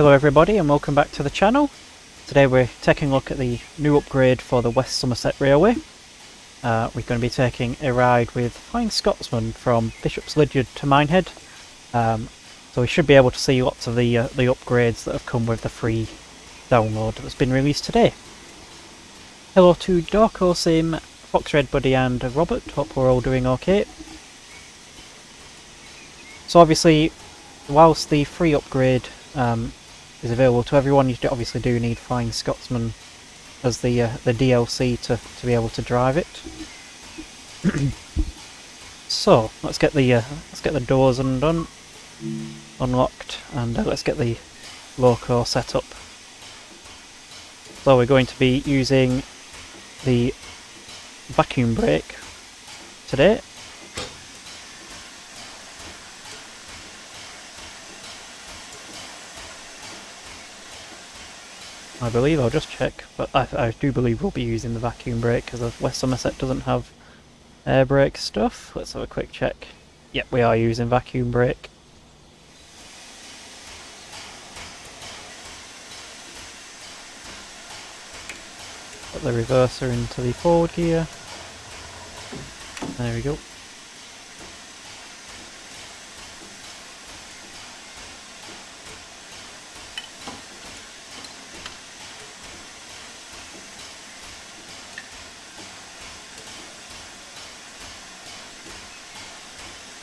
Hello everybody and welcome back to the channel. Today we're taking a look at the new upgrade for the West Somerset Railway. We're going to be taking a ride with Flying Scotsman from Bishops Lydeard to Minehead. So we should be able to see lots of the upgrades that have come with the free download that's been released today. Hello to Dorco, Sim, Fox Red Buddy and Robert, hope we're all doing okay. So obviously, whilst the free upgrade is available to everyone, you obviously do need Flying Scotsman as the DLC to be able to drive it. So let's get the doors unlocked, and let's get the loco set up. So we're going to be using the vacuum brake today. I believe, I'll just check, but I do believe we'll be using the vacuum brake because West Somerset doesn't have air brake stuff. Let's have a quick check. Yep, we are using vacuum brake. Put the reverser into the forward gear. There we go.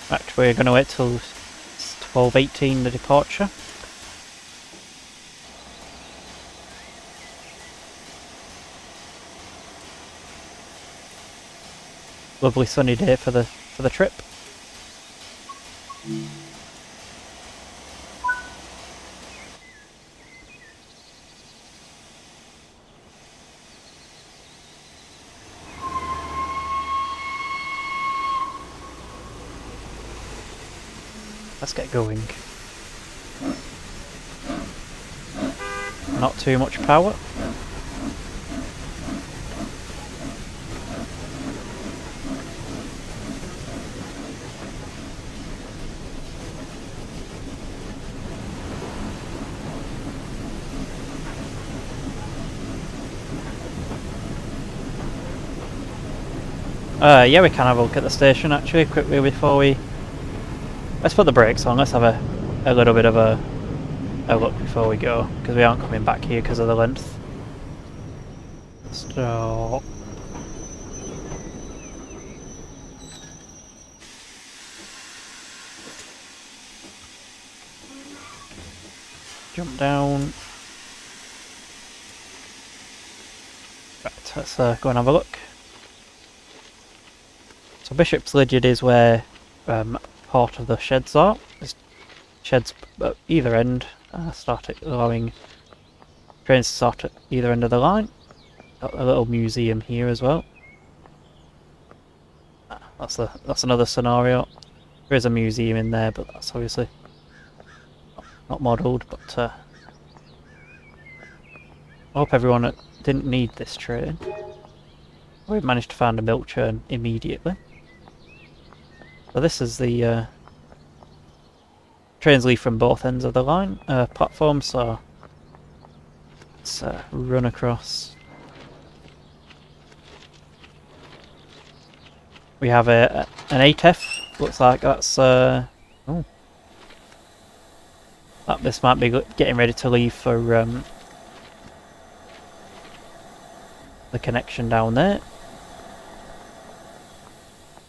Actually, we're going to wait till 12:18 the departure. Lovely sunny day for the trip. Let's get going. Not too much power. Yeah, we can have a look at the station actually quickly before we... Let's put the brakes on, let's have a little bit of a look before we go, because we aren't coming back here because of the length. So... jump down. Right, let's go and have a look. So Bishops Lydeard is where part of the sheds are. There's sheds at either end, allowing trains to start at either end of the line. Got a little museum here as well. That's another scenario. There is a museum in there, but that's obviously not modelled. But I hope everyone didn't need this train. We've managed to find a milk churn immediately. So this is the trains leave from both ends of the line platform, so let's run across. We have an 8F, looks like that's this might be getting ready to leave for the connection down there.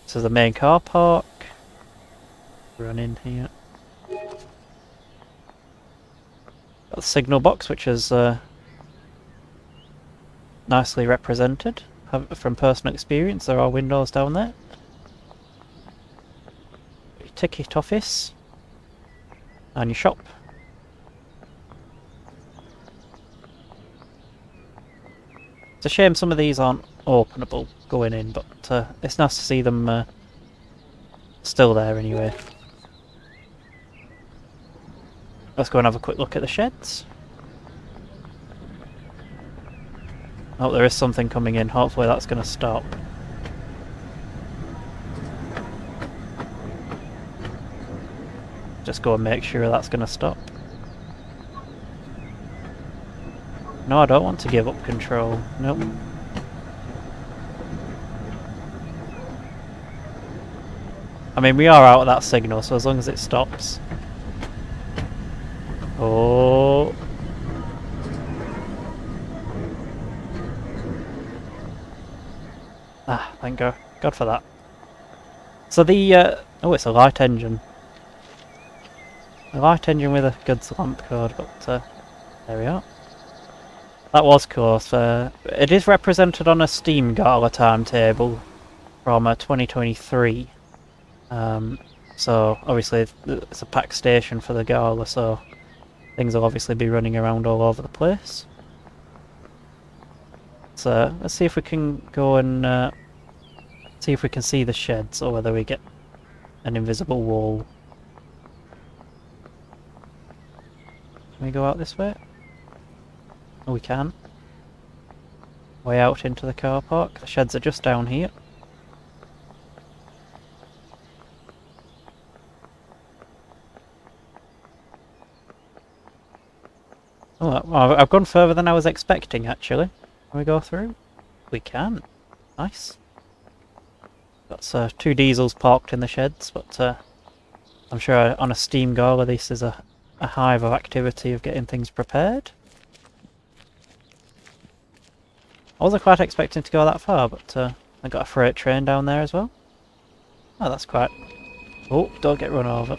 This is the main car park. Run in here. Got the signal box, which is nicely represented from personal experience. There are windows down there. Your ticket office and your shop. It's a shame some of these aren't openable going in, but it's nice to see them still there anyway. Let's go and have a quick look at the sheds. Oh, there is something coming in. Hopefully that's going to stop. Just go and make sure that's going to stop. No, I don't want to give up control. Nope. I mean, we are out of that signal, so as long as it stops. Oh. Ah, thank God for that. So the, oh, it's a light engine. A light engine with a goods lamp code, but there we are. That was close. It is represented on a Steam Gala timetable from 2023. So obviously it's a packed station for the Gala, so things will obviously be running around all over the place. So let's see if we can go and see if we can see the sheds, or whether we get an invisible wall. Can we go out this way? Oh, we can. Way out into the car park. The sheds are just down here. Oh, well, I've gone further than I was expecting, actually. Can we go through? We can. Nice. That's 2 diesels parked in the sheds, but I'm sure on a Steam Gala this is a hive of activity of getting things prepared. I wasn't quite expecting to go that far, but I got a freight train down there as well. Oh, that's quite... Oh, don't get run over.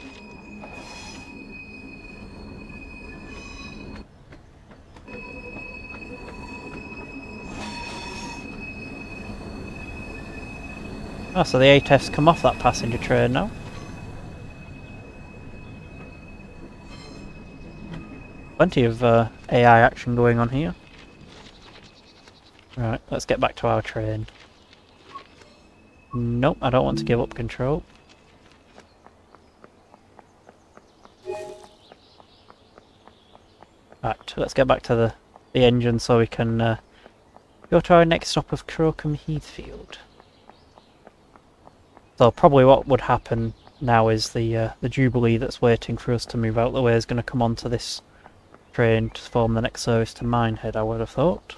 Oh, so the ATEF's come off that passenger train now. Plenty of AI action going on here. Right, let's get back to our train. Nope, I don't want to give up control. Right, let's get back to the engine so we can go to our next stop of Crowcombe Heathfield. So probably what would happen now is the Jubilee that's waiting for us to move out the way is going to come onto this train to form the next service to Minehead, I would have thought.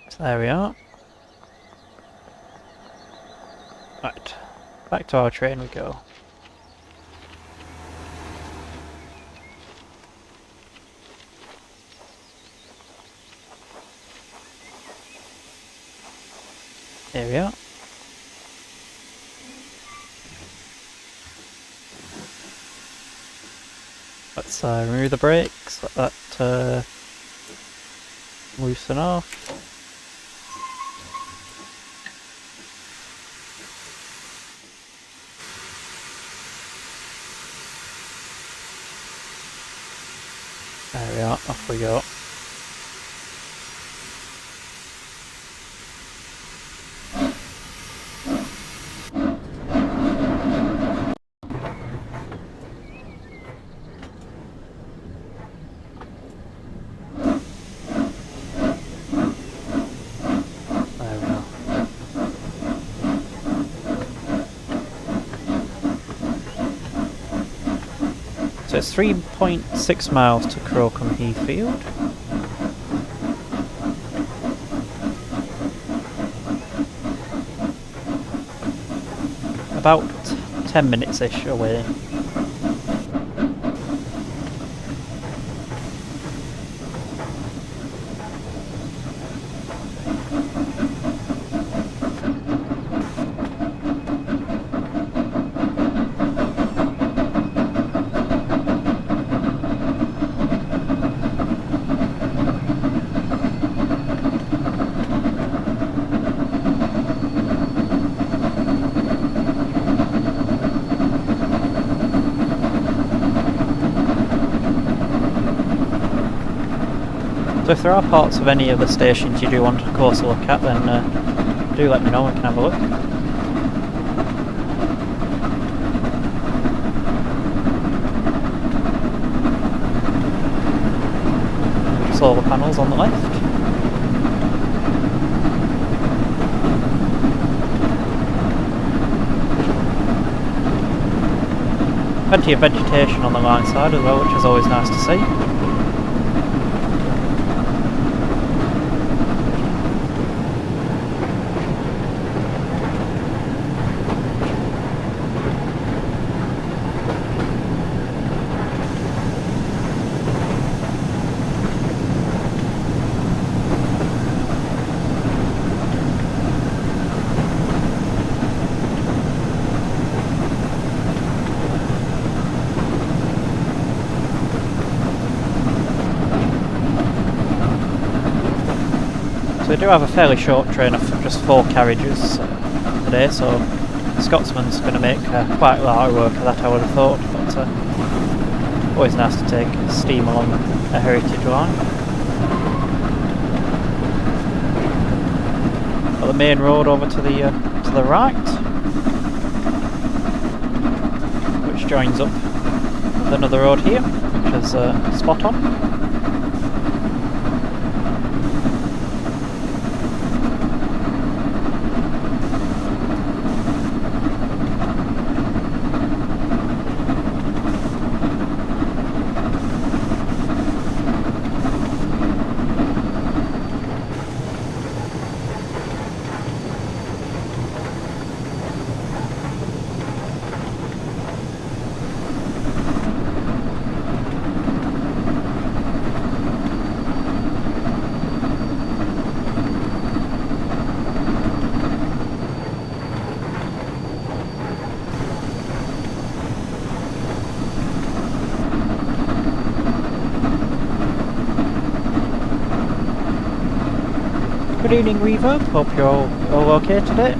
So there we are. Right, back to our train we go. There we are. Let's remove the brakes, let that loosen off. There we are, off we go. So it's 3.6 miles to Crowcombe Heathfield. About 10 minutes-ish away. So if there are parts of any of the stations you do want a closer look at, then do let me know, we can have a look. Solar panels on the left. plenty of vegetation on the line side as well, which is always nice to see. So we do have a fairly short train of just 4 carriages today, so Scotsman's going to make quite a lot of work of that, I would have thought, but always nice to take steam along a heritage line. Got the main road over to the right, which joins up with another road here, which is spot on. Good evening, Reverb. Hope you're all okay today.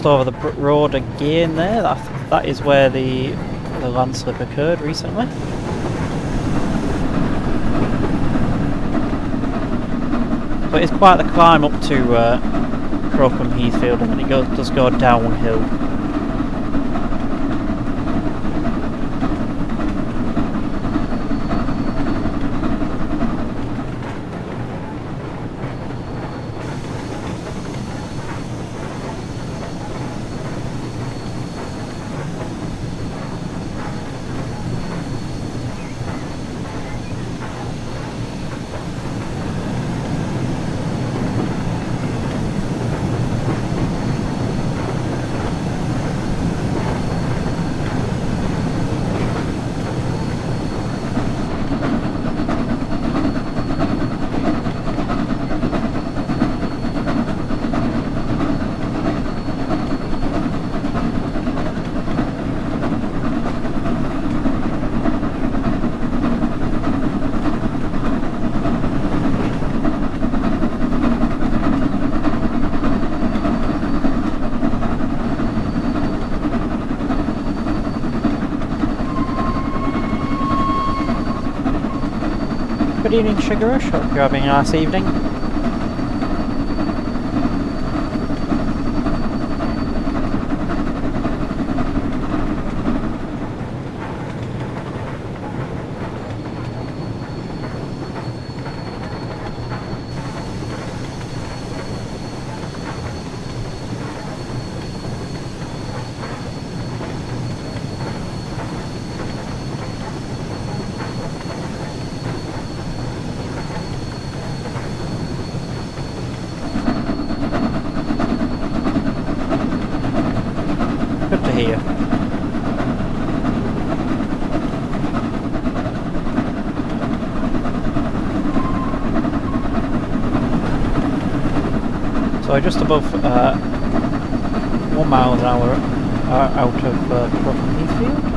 Over the road again there. That is where the landslip occurred recently. So it's quite the climb up to Crowcombe Heathfield, and then it does go downhill. Good evening, Sugarush. Hope you're having a nice evening. Good to hear. So just above 1 mile an hour out of Crowcombe Heathfield.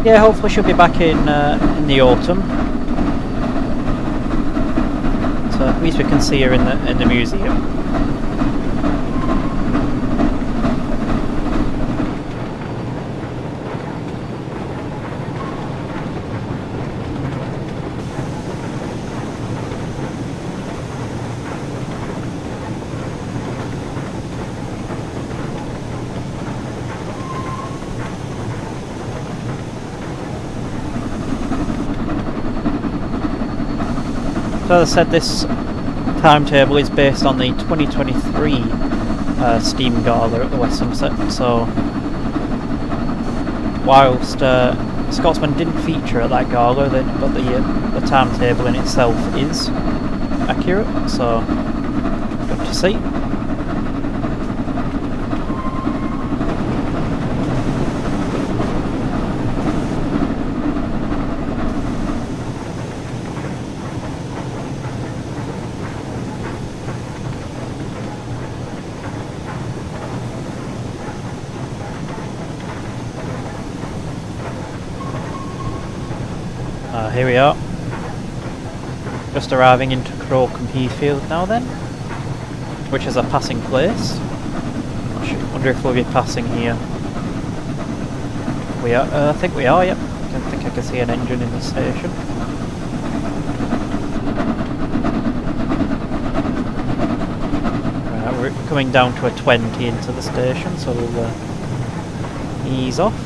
Yeah, hopefully she'll be back in the autumn. So at least we can see her in the museum. So as I said, this timetable is based on the 2023 Steam Gala at the West Somerset, so whilst Scotsman didn't feature at that gala, but the timetable in itself is accurate, so good to see. Here we are, just arriving into Crowcombe Heathfield now then, which is a passing place. I wonder if we'll be passing here. We are, I think we are, yep. I think I can see an engine in the station. Right, we're coming down to a 20 into the station, so we'll ease off.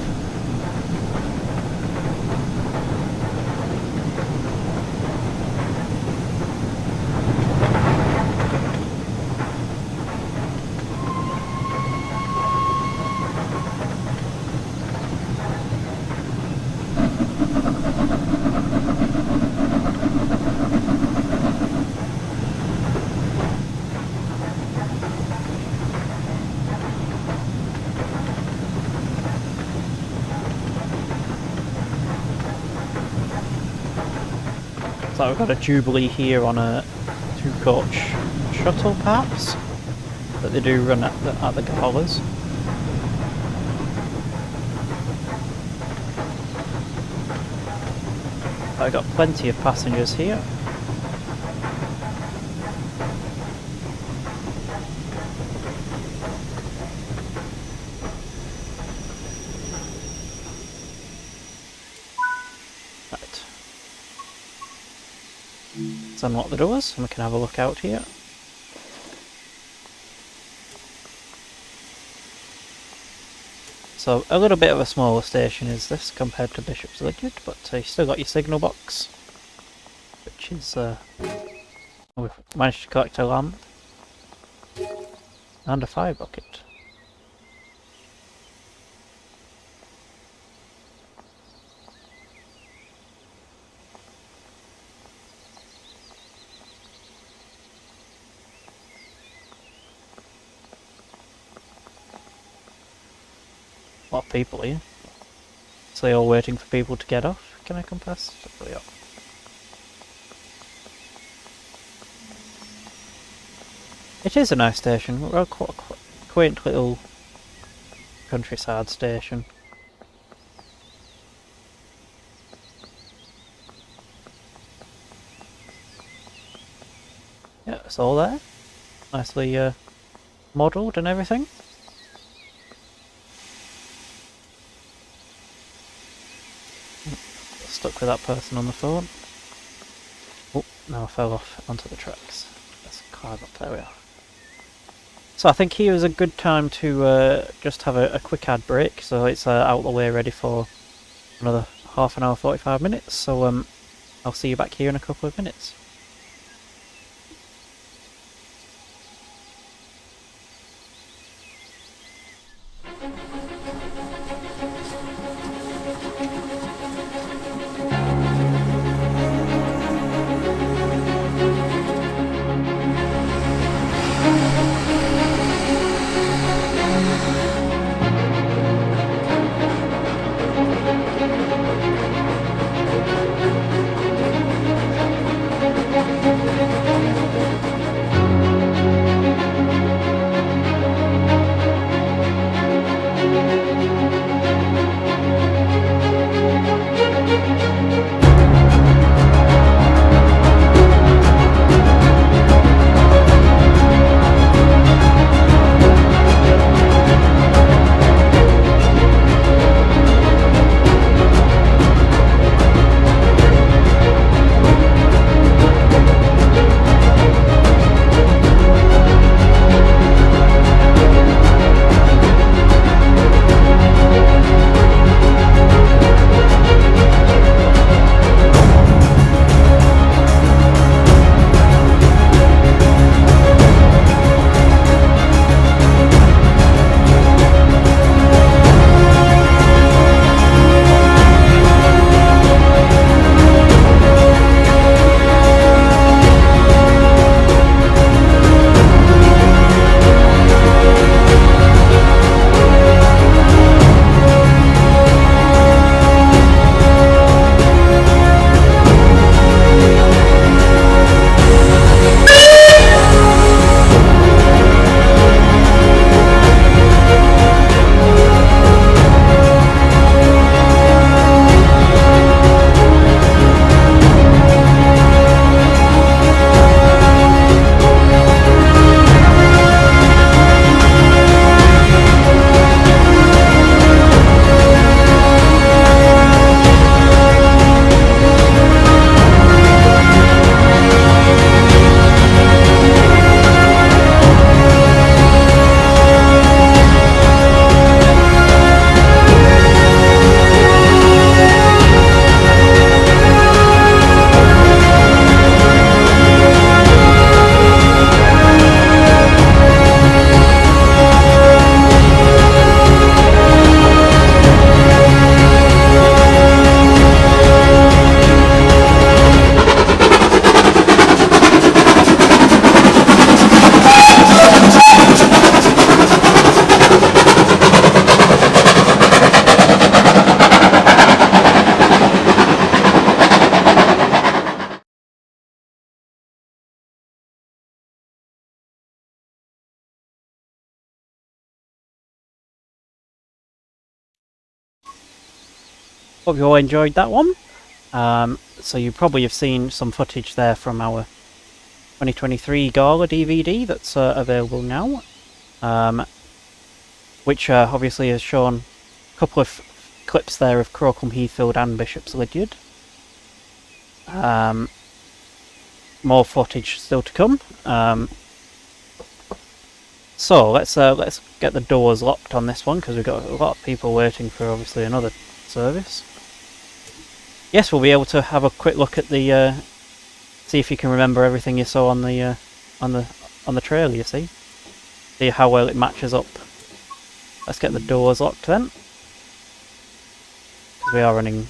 So we've got a Jubilee here on a 2-coach shuttle, perhaps, that they do run at the galas. I've got plenty of passengers here. Let's unlock the doors and we can have a look out here. So a little bit of a smaller station is this compared to Bishops Lydeard, but you still got your signal box, which is we've managed to collect a lamp and a fire bucket. A lot of people here. So they're all waiting for people to get off. Can I come past? Hopefully up. It is a nice station. We're quite a quaint little countryside station. Yeah, it's all there. Nicely modelled and everything. Stuck with that person on the phone. Oh, now I fell off onto the tracks. Let's climb up, there we are. So I think here is a good time to just have a quick ad break, so it's out the way ready for another half an hour, 45 minutes, so I'll see you back here in a couple of minutes. Hope you all enjoyed that one. So you probably have seen some footage there from our 2023 Gala DVD that's available now, which obviously has shown a couple of clips there of Crowcombe, Heathfield and Bishops Lydeard. More footage still to come. So let's get the doors locked on this one, because we've got a lot of people waiting for obviously another service. Yes, we'll be able to have a quick look at the see if you can remember everything you saw on the trailer. You see how well it matches up. Let's get the doors locked then, because we are running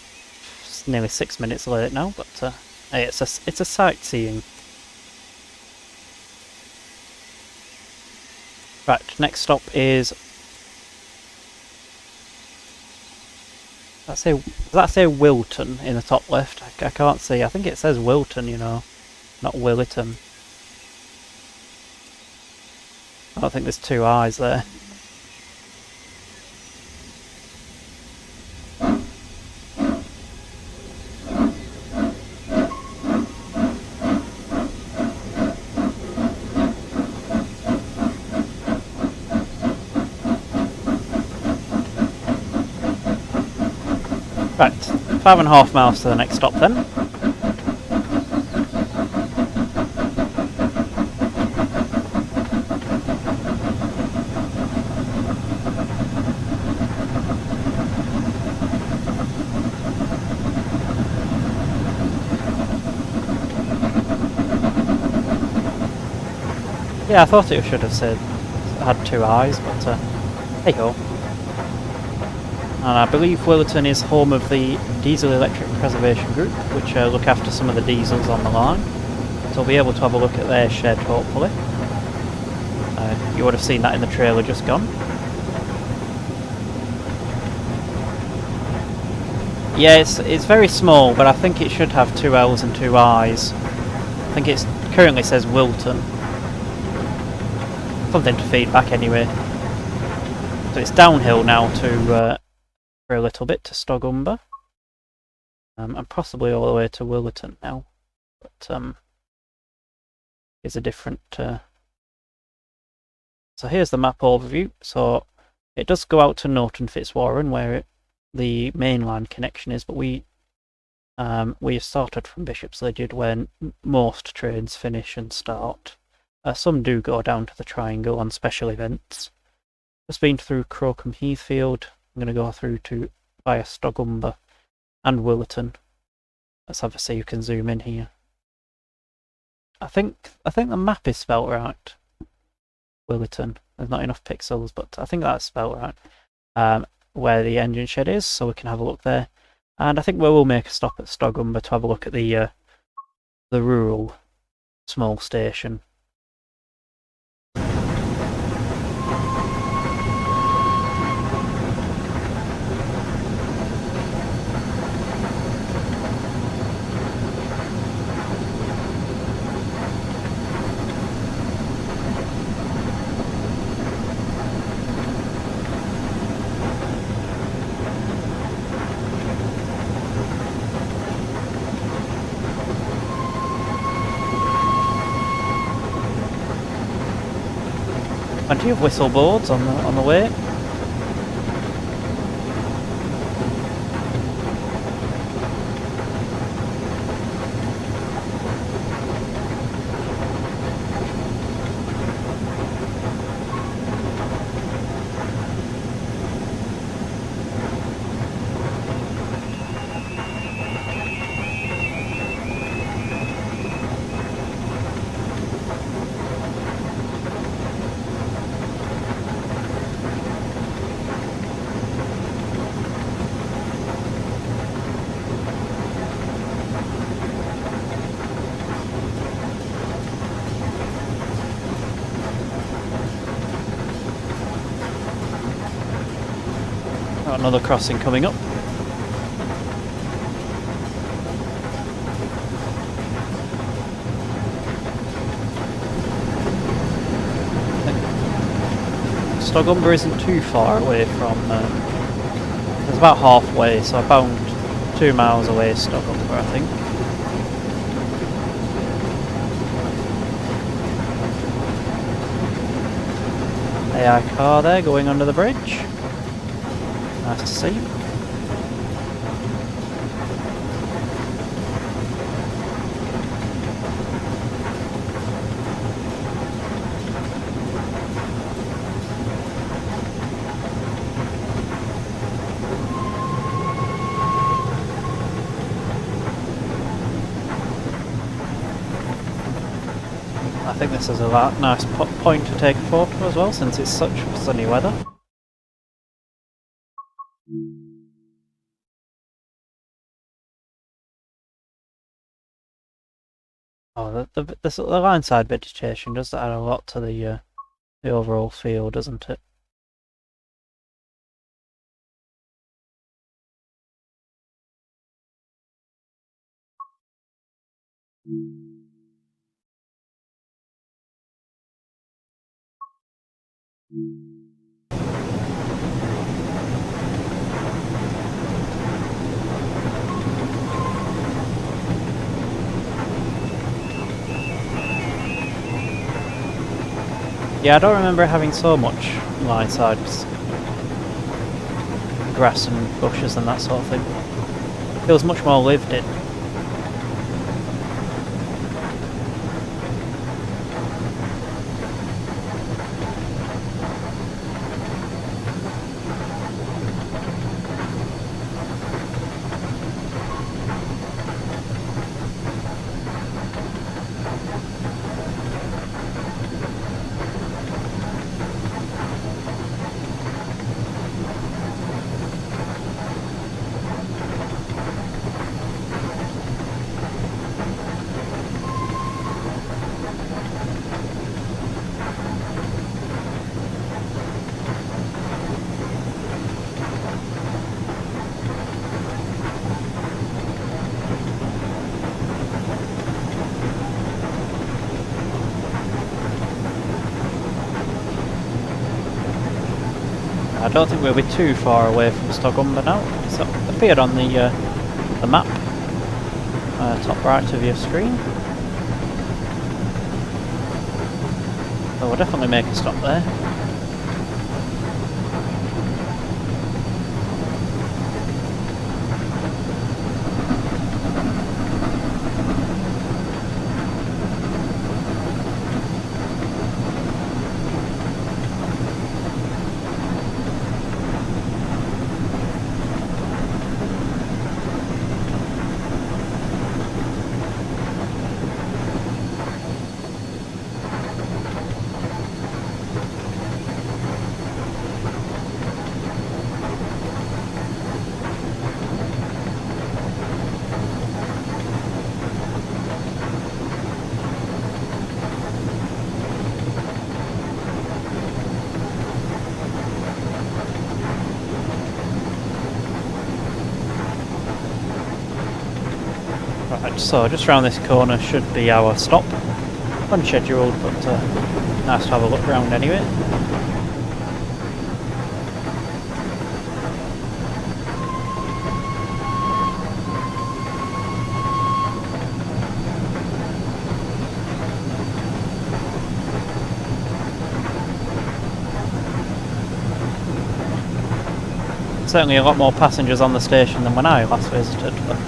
nearly 6 minutes late now. But hey, it's a sightseeing. Right, next stop is. Does that say Wilton in the top left? I can't see. I think it says Wilton, you know, not Williton. I don't think there's two I's there. Right, 5.5 miles to the next stop then. Yeah, I thought it should have said had two eyes, but there you go. And I believe Williton is home of the Diesel Electric Preservation Group, which look after some of the diesels on the line. So we'll be able to have a look at their shed, hopefully. You would have seen that in the trailer just gone. Yeah, it's very small, but I think it should have two L's and two I's. I think it currently says Wilton. Something to feed back anyway. So it's downhill now to for a little bit to Stogumber, and possibly all the way to Williton now. But here's a different. So here's the map overview. So it does go out to Norton Fitzwarren, where the mainline connection is, but we started from Bishops Lydeard, where most trains finish and start. Some do go down to the Triangle on special events. Just been through Crowcombe, Heathfield. I'm going to go through to via Stogumber and Williton. Let's have a see. You can zoom in here. I think the map is spelt right. Williton. There's not enough pixels, but I think that's spelt right. Where the engine shed is, so we can have a look there. And I think we will make a stop at Stogumber to have a look at the rural small station. Plenty of whistle boards on the way. Got another crossing coming up. Stogumber isn't too far away from. It's about halfway, so I found 2 miles away, Stogumber, I think. AI car there going under the bridge. Nice to see. I think this is a nice point to take a photo as well, since it's such sunny weather. Oh, the line side vegetation does add a lot to the overall feel, doesn't it? Yeah, I don't remember having so much line sides, grass and bushes and that sort of thing. Feels much more lived in. I don't think we'll be too far away from Stogumber now. It's appeared on the map, top right of your screen. So we'll definitely make a stop there. Right, so just round this corner should be our stop. Unscheduled, but nice to have a look round anyway. Certainly a lot more passengers on the station than when I last visited, but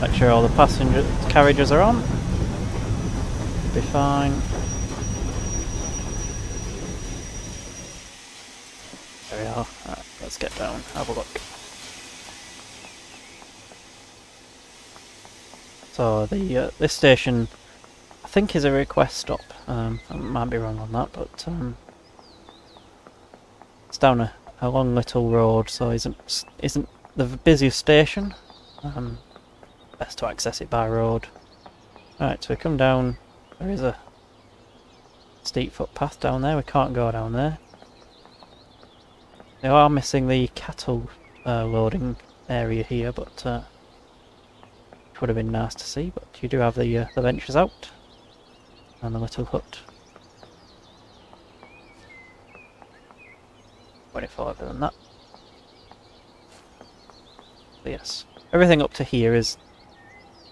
make sure all the passenger carriages are on. Be fine. There we are. Right, let's get down, have a look. So the this station, I think, is a request stop. I might be wrong on that, but it's down a long little road, so isn't the busiest station. Best to access it by road. Right, so we come down. There is a steep footpath down there. We can't go down there. They are missing the cattle loading area here, but which would have been nice to see, but you do have the benches out and a little hut. 24 than that. But yes, everything up to here is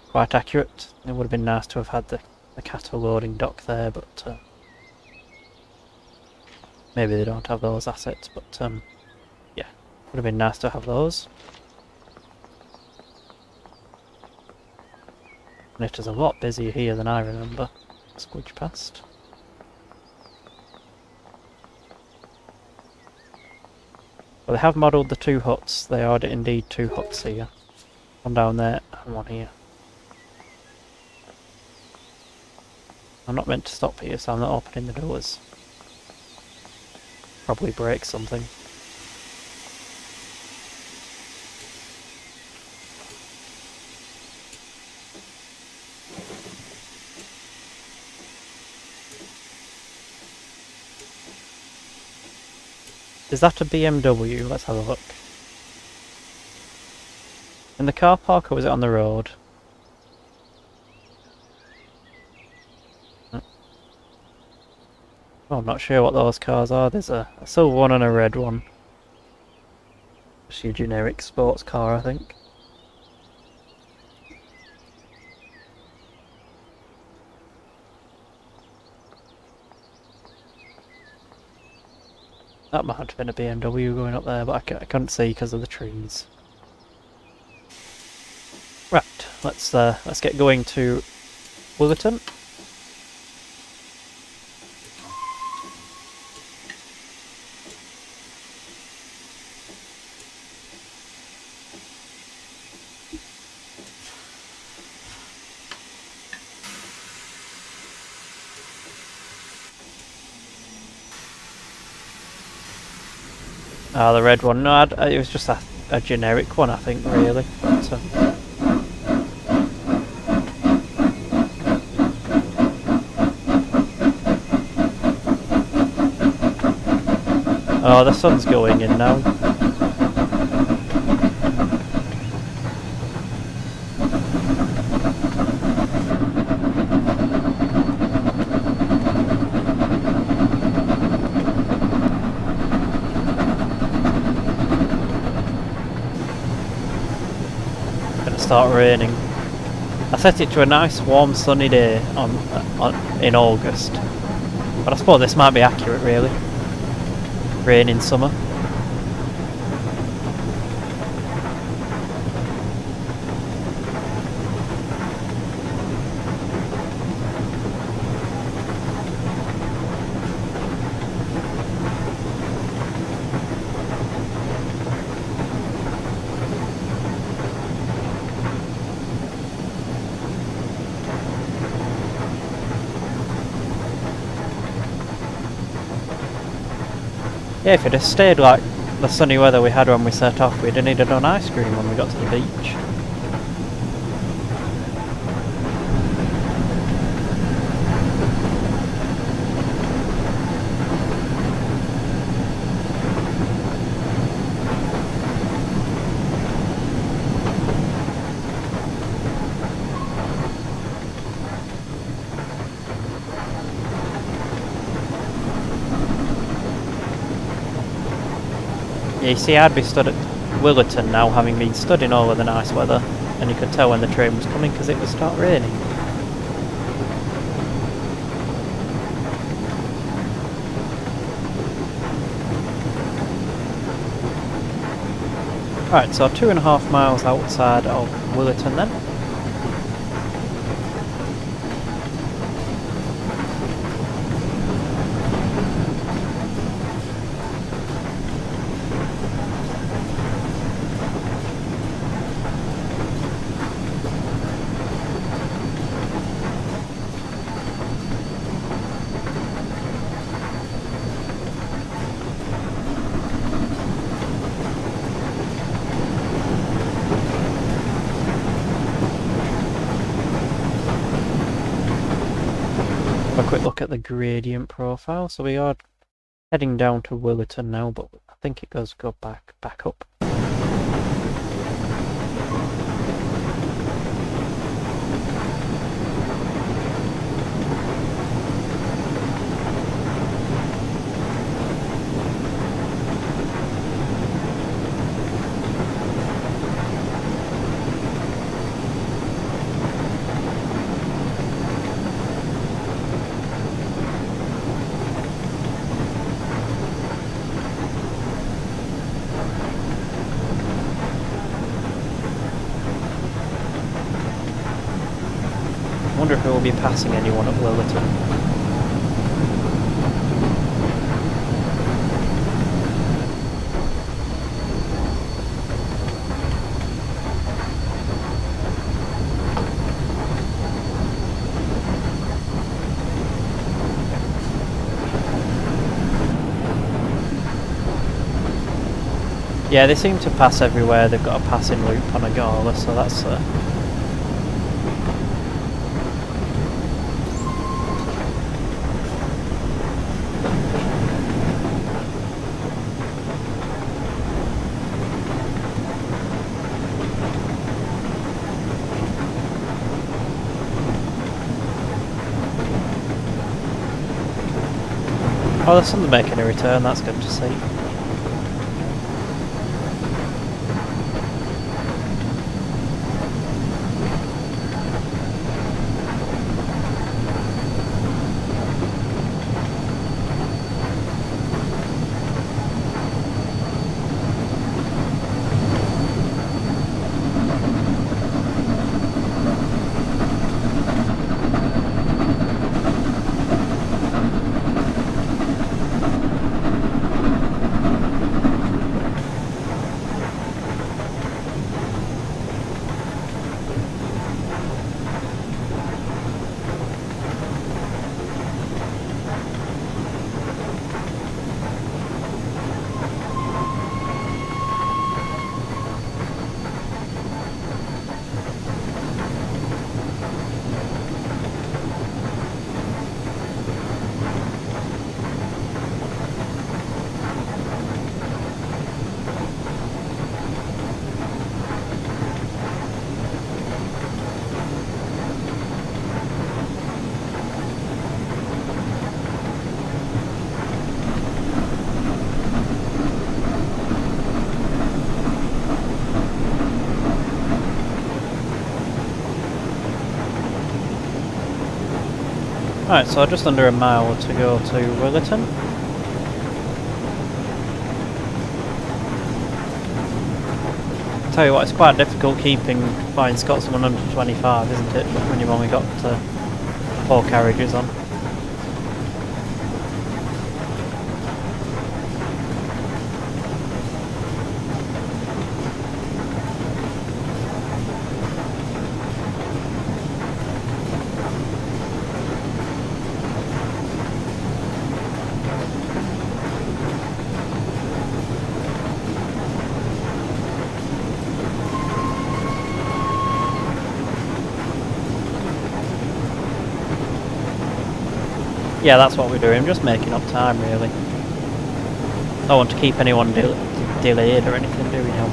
quite accurate. It would have been nice to have had the cattle loading dock there, but maybe they don't have those assets, but yeah, would have been nice to have those. And it is a lot busier here than I remember. Squidge past. Well, they have modelled the two huts. They are indeed two huts here. One down there and one here. I'm not meant to stop here, so I'm not opening the doors. Probably break something. Is that a BMW? Let's have a look. In the car park, or was it on the road? Well, I'm not sure what those cars are. There's a silver one and a red one. Just your generic sports car, I think. That might have been a BMW going up there, but I couldn't see because of the trees. Right, let's get going to Williton. Ah, the red one. No, it was just a generic one, I think, really. But, oh, the sun's going in now. Start raining. I set it to a nice warm sunny day in August, but I suppose this might be accurate really. Rain in summer. Yeah, if it had stayed like the sunny weather we had when we set off, we'd have needed an ice cream when we got to the beach. Yeah, you see, I'd be stood at Williton now, having been stood in all of the nice weather, and you could tell when the train was coming because it would start raining. Right, so 2.5 miles outside of Williton then. Quick look at the gradient profile. So we are heading down to Williton now, but I think it goes back up. wonder if we'll be passing anyone at Williton. Yeah, they seem to pass everywhere. They've got a passing loop on a Gawler, so that's oh, there's something making a return. That's good to see. Right, so just under a mile to go to Williton. Tell you what, it's quite difficult keeping Flying Scotsman under 25, isn't it, when you've only got 4 carriages on. Yeah, that's what we're doing, just making up time really. I don't want to keep anyone delayed or anything, do we now?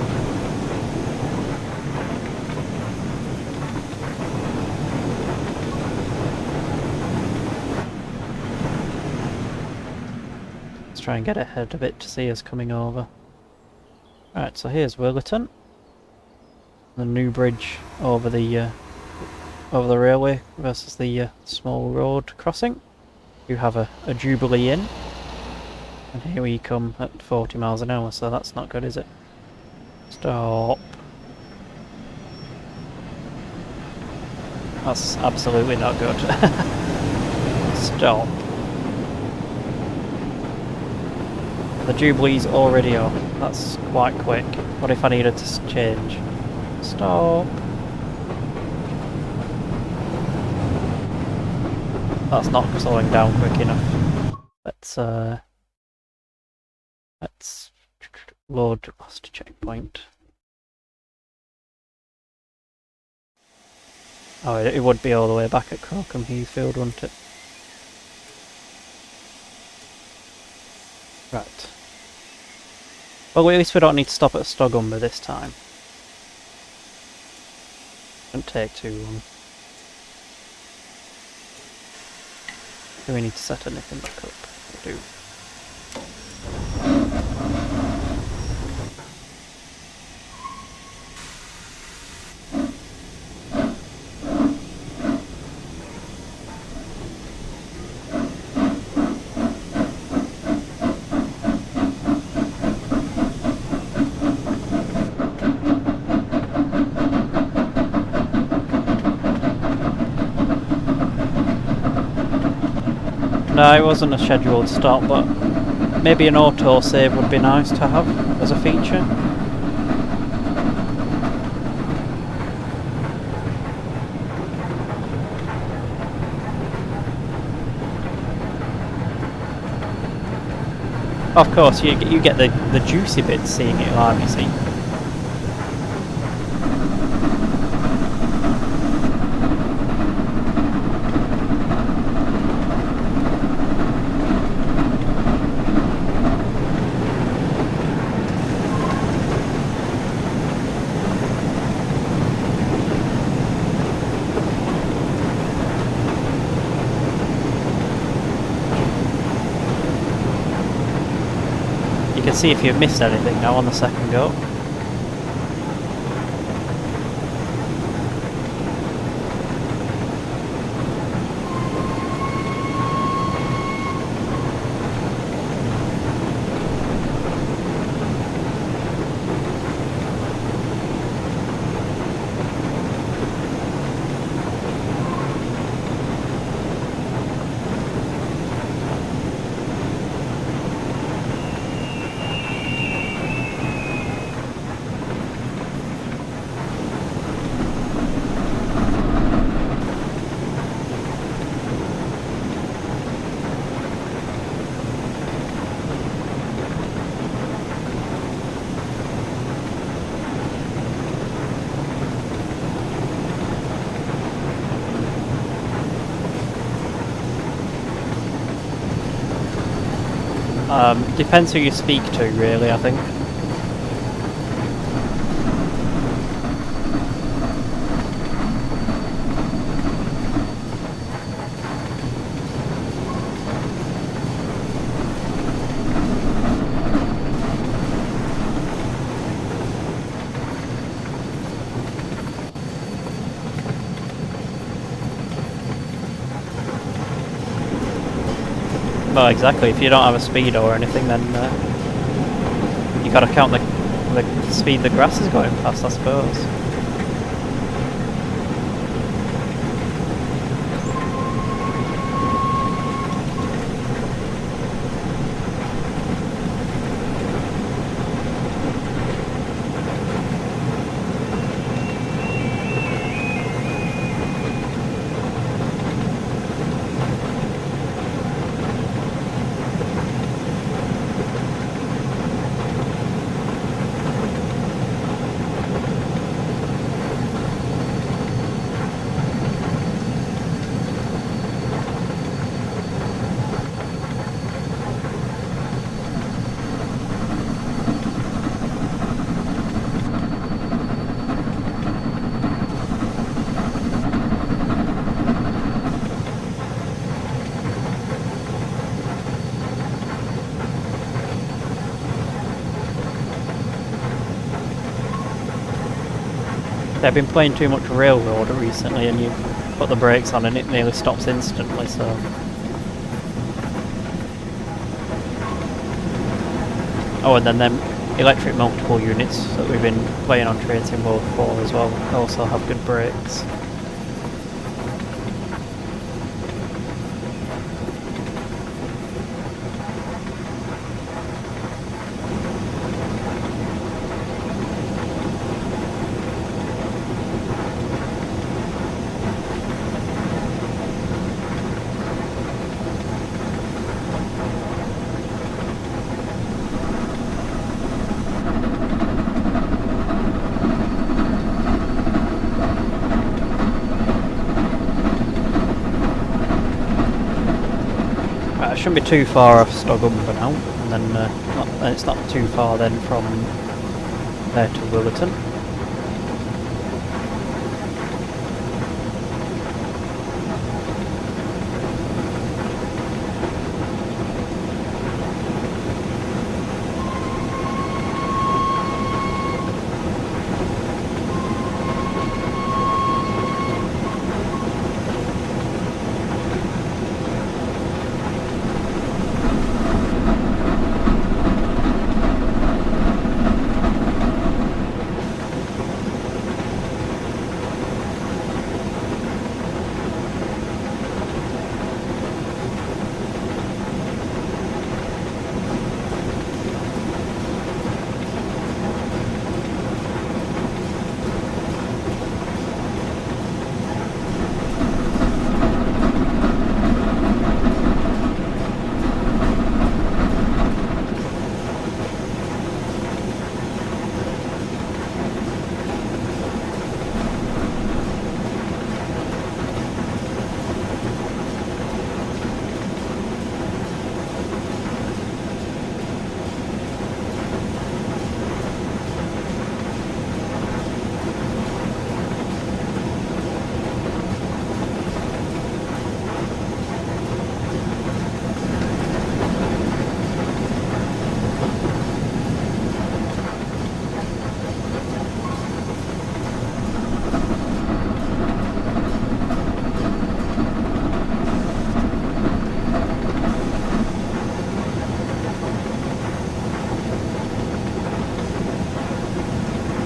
Let's try and get ahead of it to see us coming over. Right, so here's Williton. The new bridge over the railway versus the small road crossing. You have a Jubilee Inn, and here we come at 40 miles an hour, so that's not good, is it? Stop. That's absolutely not good. Stop. The Jubilee's already up. That's quite quick. What if I needed to change? Stop. That's not slowing down quick enough. Let's load last checkpoint. Oh, it would be all the way back at Crowcombe Heathfield, wouldn't it? Right. Well, at least we don't need to stop at Stogumber this time. Shouldn't take too long. Do we need to set anything back up? We do. It wasn't a scheduled stop, but maybe an auto save would be nice to have as a feature. Of course, you get the juicy bits seeing it live, you see. You can see if you've missed anything now on the second go. Depends who you speak to, really, I think. Well, exactly. If you don't have a speedo or anything, then you got to count the speed the grass is going past, I suppose. They've been playing too much railroader recently, and you put the brakes on and it nearly stops instantly, so... Oh, and then them electric multiple units that we've been playing on Trains in World 4 as well also have good brakes. Shouldn't be too far off Stogumber now, and then it's not too far then from there to Williton.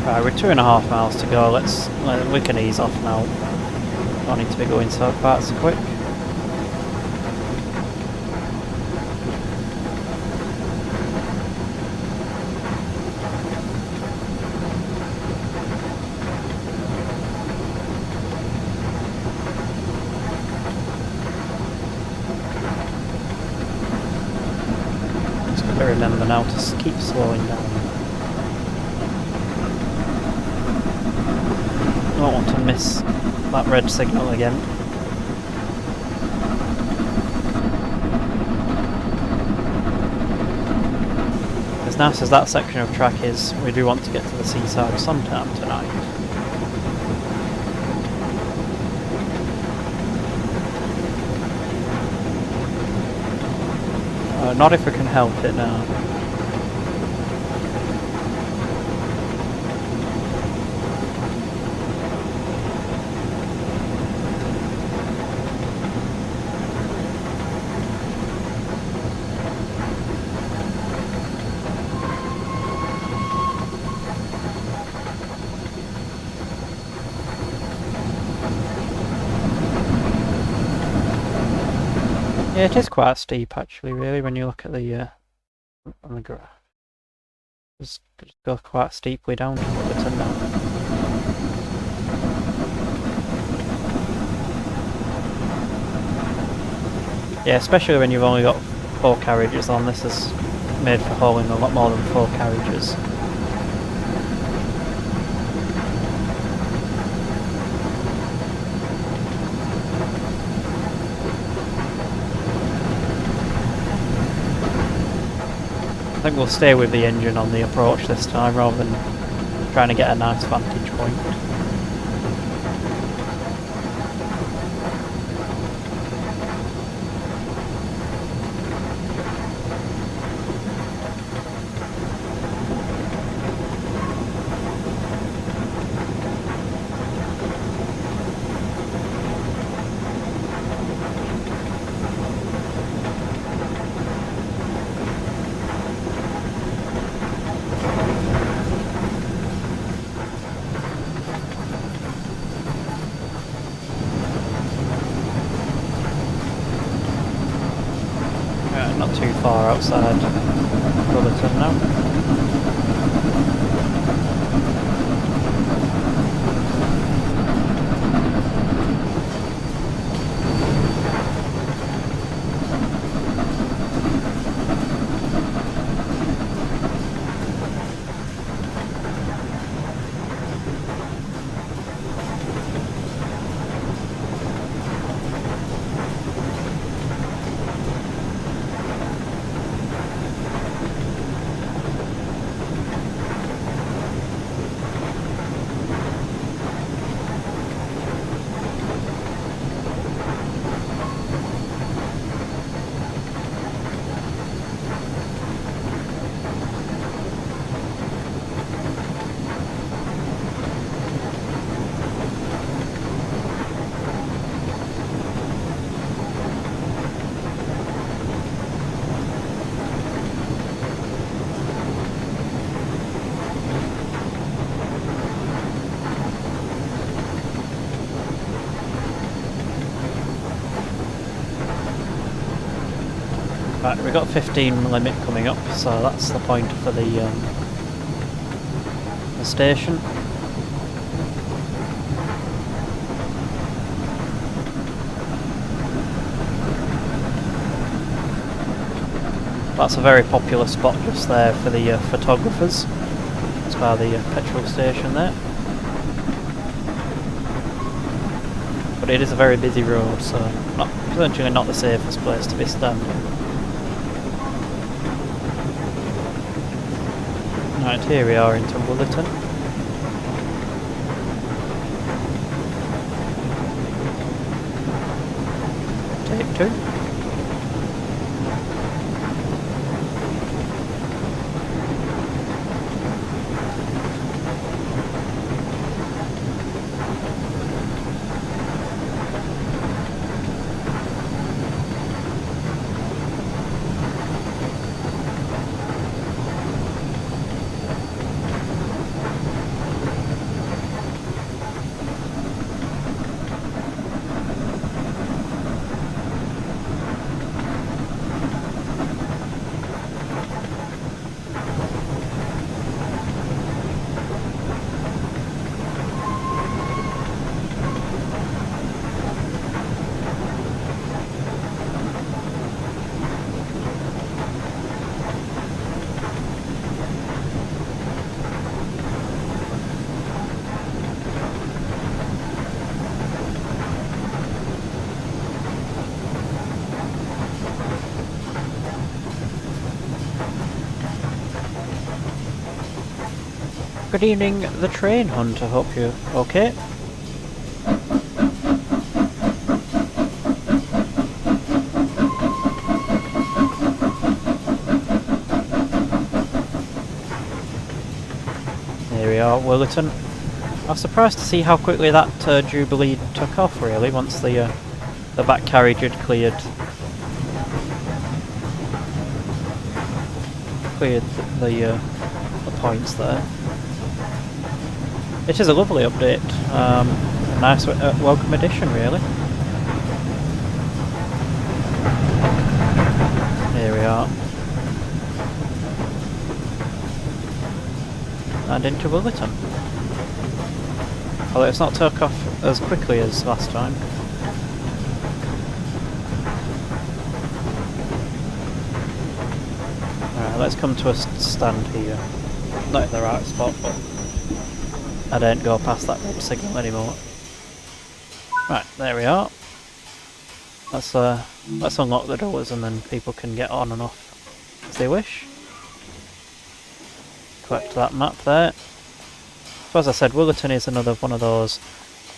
Right, we're 2.5 miles to go. We can ease off now. Don't need to be going so quite so quick. Just got to remember now to keep slowing down. I don't want to miss that red signal again. As nice as that section of track is, we do want to get to the seaside sometime tonight. Not if we can help it now. Yeah, it is quite steep actually, really, when you look at the on the graph. Just go quite steeply down to Williton now. Yeah, especially when you've only got 4 carriages on. This is made for hauling a lot more than 4 carriages. I think we'll stay with the engine on the approach this time rather than trying to get a nice vantage point. Not too far outside Williton now. Right, we've got 15 limit coming up, so that's the point for the station. That's a very popular spot just there for the photographers. It's by the petrol station there. But it is a very busy road, so potentially not the safest place to be standing. Right, here we are into Williton. Take 2. Good evening, the train hunter. Hope you're okay. Here we are, Williton. I was surprised to see how quickly that Jubilee took off, really, once the back carriage had cleared the points there. It is a lovely update, a nice welcome addition, really. Here we are. And into Williton. Although it's not took off as quickly as last time. Alright, let's come to a stand here. Not in the right spot, but I don't go past that red signal anymore. Right, there we are. Let's unlock the doors and then people can get on and off as they wish. Collect that map there. So as I said, Williton is another one of those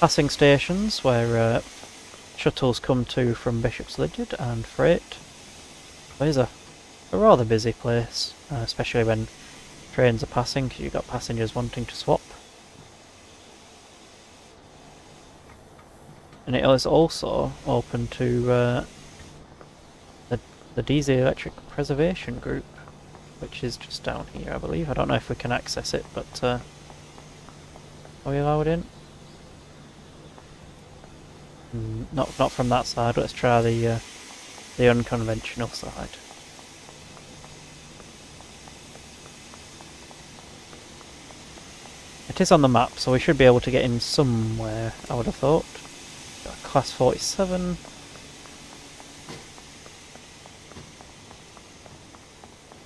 passing stations where shuttles come to from Bishops Lydeard and freight. It is a rather busy place, especially when trains are passing, because you've got passengers wanting to swap. And it is also open to the DZ Electric Preservation Group, which is just down here, I believe. I don't know if we can access it, but are we allowed in? Not from that side. Let's try the unconventional side. It is on the map, so we should be able to get in somewhere, I would have thought. Got Class 47.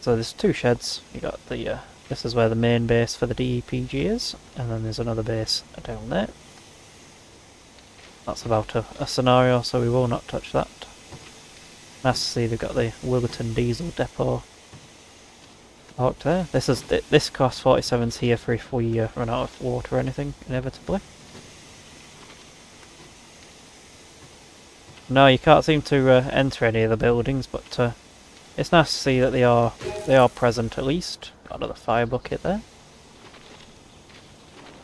So there's two sheds. You got the this is where the main base for the DEPG is, and then there's another base down there. That's about a scenario, so we will not touch that. Nice to see they've got the Williton diesel depot parked there. This Class 47's here for if we run out of water or anything, inevitably. No, you can't seem to enter any of the buildings, but it's nice to see that they are present at least. Got another fire bucket there,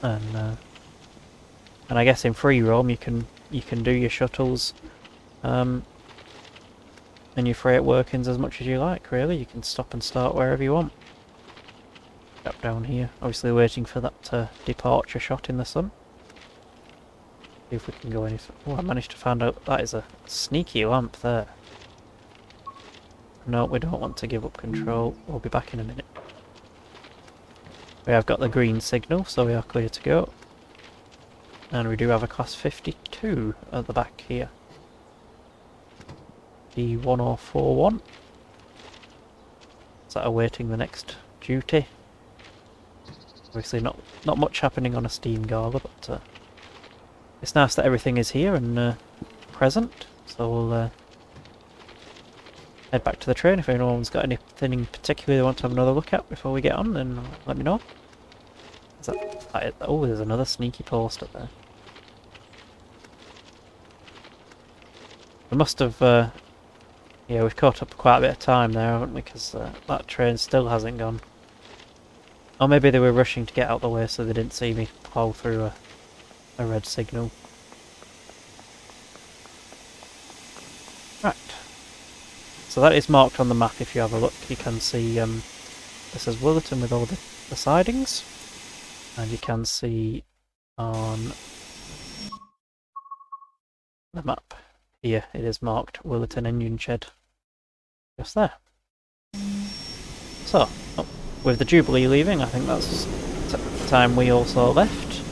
and I guess in free roam you can do your shuttles, and your freight workings as much as you like. Really, you can stop and start wherever you want. Up down here, obviously waiting for that departure shot in the sun. See if we can go any. Oh, I managed to find out that is a sneaky lamp there. No, we don't want to give up control. We'll be back in a minute. We have got the green signal, so we are clear to go. And we do have a Class 52 at the back here. D1041. Is that awaiting the next duty? Obviously not much happening on a steam gala, but it's nice that everything is here and present. So we'll head back to the train. If anyone's got anything in particular they want to have another look at before we get on, then let me know. Is that oh, there's another sneaky post up there. We must have, yeah, we've caught up quite a bit of time there, haven't we? Because that train still hasn't gone. Or maybe they were rushing to get out the way so they didn't see me plough through a red signal. Right. So that is marked on the map. If you have a look, you can see this is Williton with all the sidings, and you can see on the map here it is marked Williton Engine Shed just there. So, with the Jubilee leaving, I think that's the time we also left.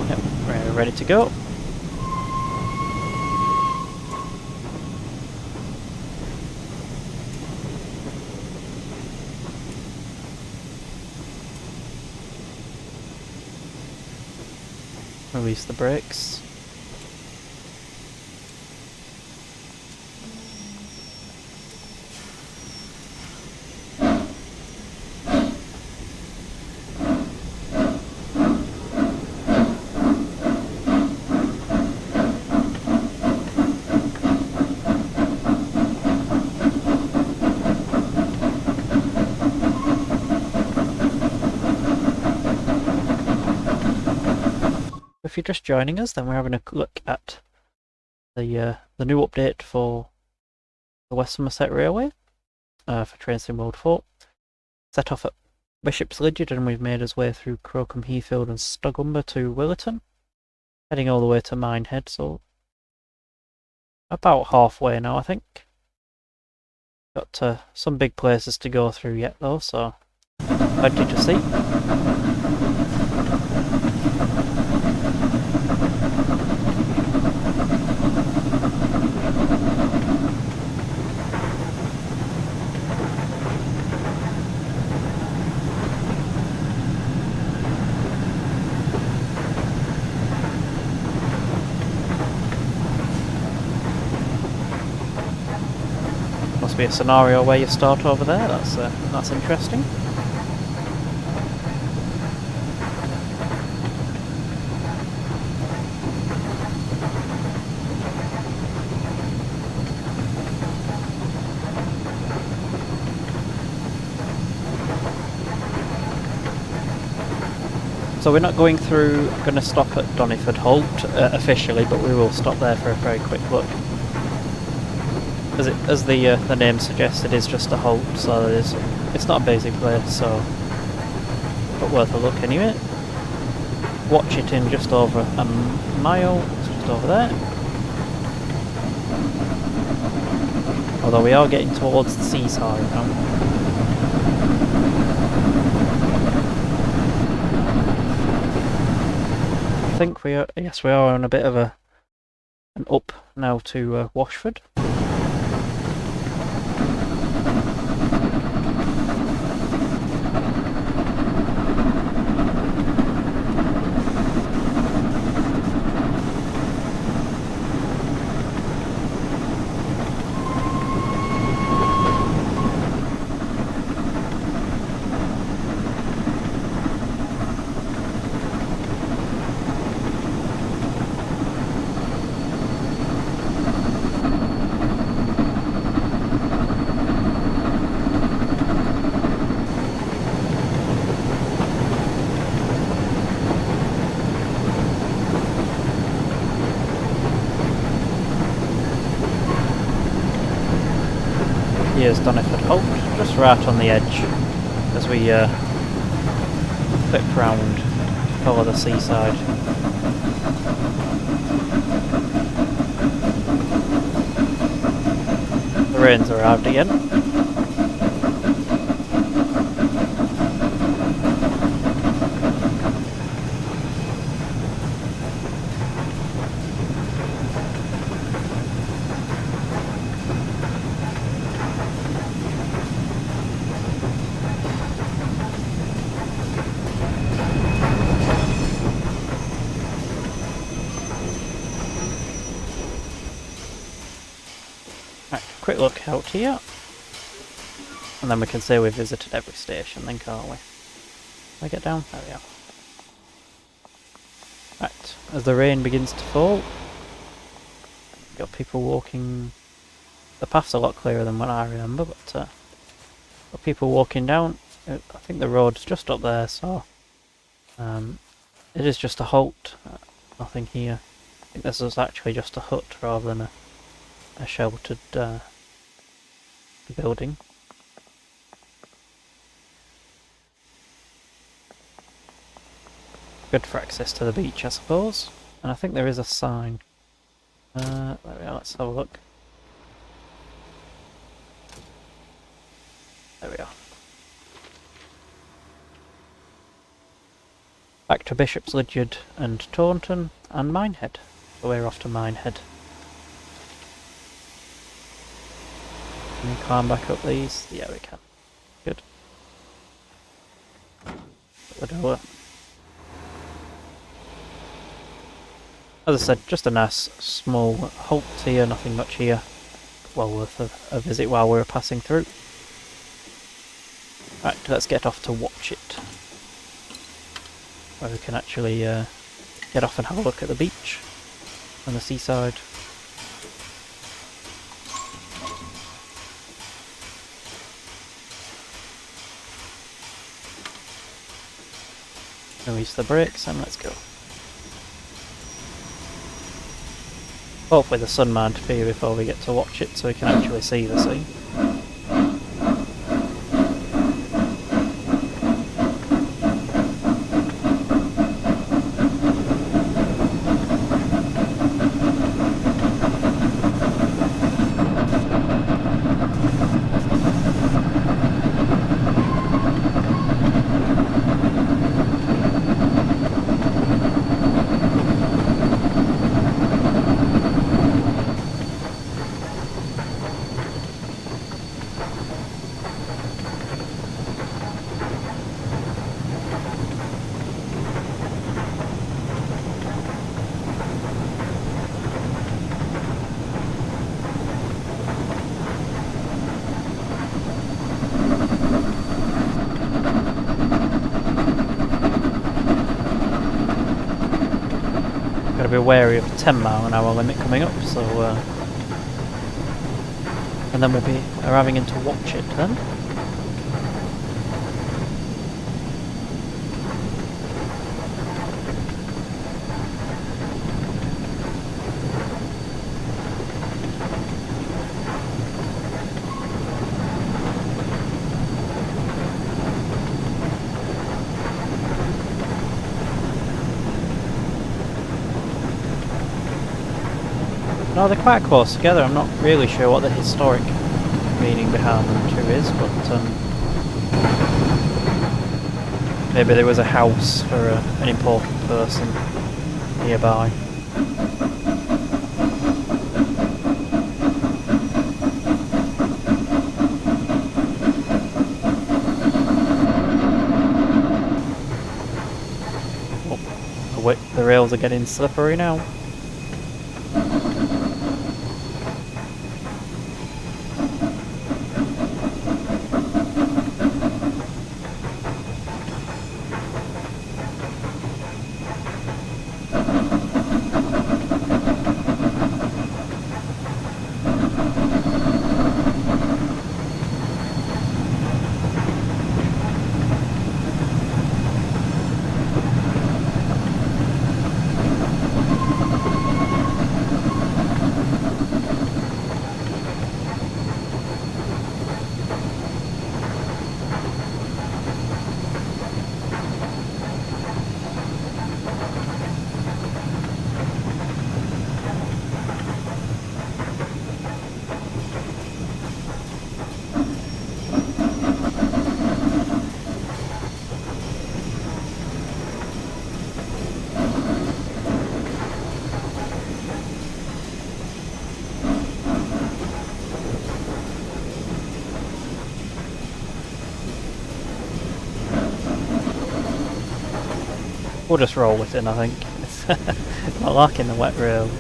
Yep, we're ready to go. Release the brakes. If you're just joining us, then we're having a look at the new update for the West Somerset Railway for Train Sim World 4. Set off at Bishops Lydeard, and we've made our way through Crowcombe, Heathfield and Stogumber to Williton, heading all the way to Minehead, so about halfway now, I think. Got some big places to go through yet though, so plenty to see. Must be a scenario where you start over there. That's interesting. So we're not going to stop at Doniford Halt officially, but we will stop there for a very quick look. As the name suggests, it is just a halt, so it's not a busy place, so but worth a look anyway. Watchet in just over a mile, it's just over there. Although we are getting towards the seaside now. I think we are on a bit of an up now to Washford. Here's Doniford Halt, just right on the edge as we flip round to follow the seaside. The rain's arrived again. Quick look out here, and then we can say we've visited every station then, can't we? Can I get down? There we are. Right, as the rain begins to fall, got people walking. The path's a lot clearer than what I remember, but got people walking down. I think the road's just up there, so it is just a halt. Nothing here. I think this is actually just a hut rather than a sheltered building. Good for access to the beach, I suppose. And I think there is a sign. There we are, let's have a look. There we are. Back to Bishops Lydeard and Taunton and Minehead. So we're off to Minehead. Can we climb back up these? Yeah, we can. Good. Shut the door. As I said, just a nice small halt here, nothing much here. Well worth a visit while we were passing through. Right, let's get off to Watchet, where we can actually get off and have a look at the beach and the seaside. Release the brakes and let's go. Hopefully the sun might appear before we get to Watchet so we can actually see the sea. Gotta be wary of the 10-mile-an-hour limit coming up, so and then we'll be arriving into Watchet then. No, they're quite close together. I'm not really sure what the historic meaning behind them two is, but maybe there was a house for an important person nearby. Oh, wait, the rails are getting slippery now. We'll just roll with it, I think. It's not liking the wet rails.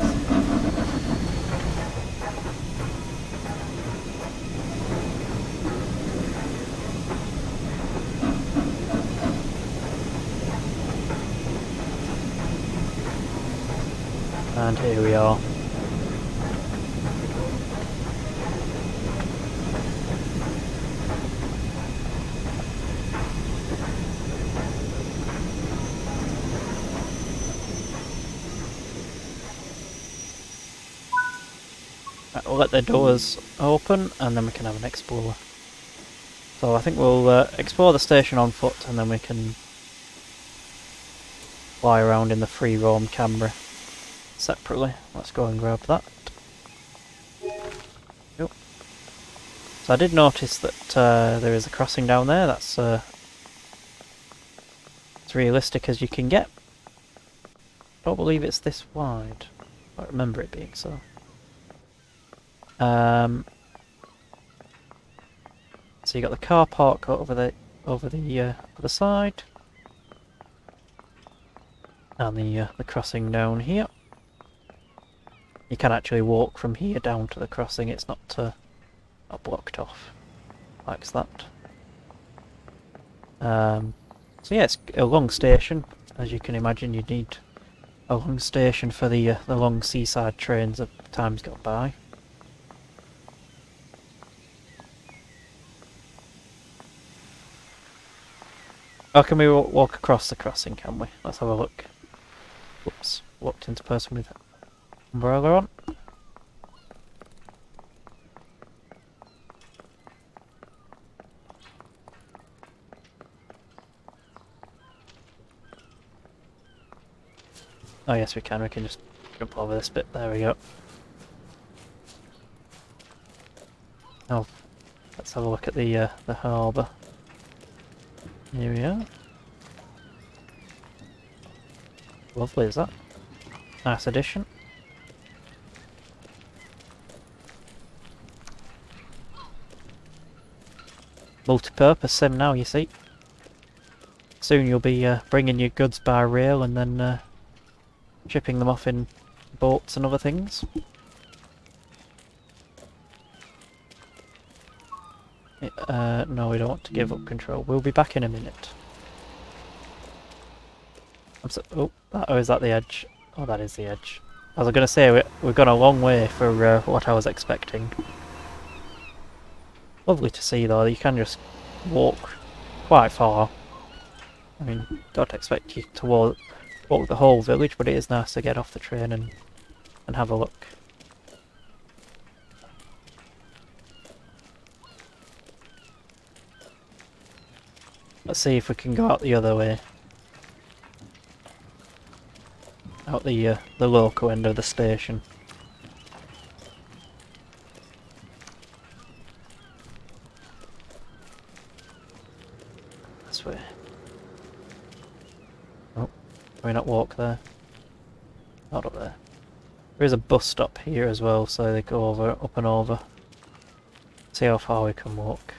And here we are. We'll let the doors open and then we can have an explore. So I think we'll explore the station on foot and then we can fly around in the free roam camera separately. Let's go and grab that. Yep. So I did notice that there is a crossing down there. That's as realistic as you can get. Don't believe it's this wide. I don't remember it being so. So you got the car park over the other side, and the crossing down here. You can actually walk from here down to the crossing, it's not blocked off. Like that. So yeah, it's a long station. As you can imagine, you need a long station for the long seaside trains that time's got by. Oh, can we walk across the crossing, can we? Let's have a look. Whoops, walked into person with umbrella on. Oh yes, we can just jump over this bit, there we go. Oh, let's have a look at the harbour. Here we are. Lovely, is that? Nice addition. Multi-purpose sim now, you see. Soon you'll be bringing your goods by rail and then shipping them off in boats and other things. No, we don't want to give up control. We'll be back in a minute. Oh, is that the edge? Oh, that is the edge. I was going to say, we've gone a long way for what I was expecting. Lovely to see though, you can just walk quite far. I mean, don't expect you to walk the whole village, but it is nice to get off the train and have a look. Let's see if we can go out the other way. Out the local end of the station. This way. Oh, can we not walk there? Not up there. There is a bus stop here as well, so they go up and over. See how far we can walk.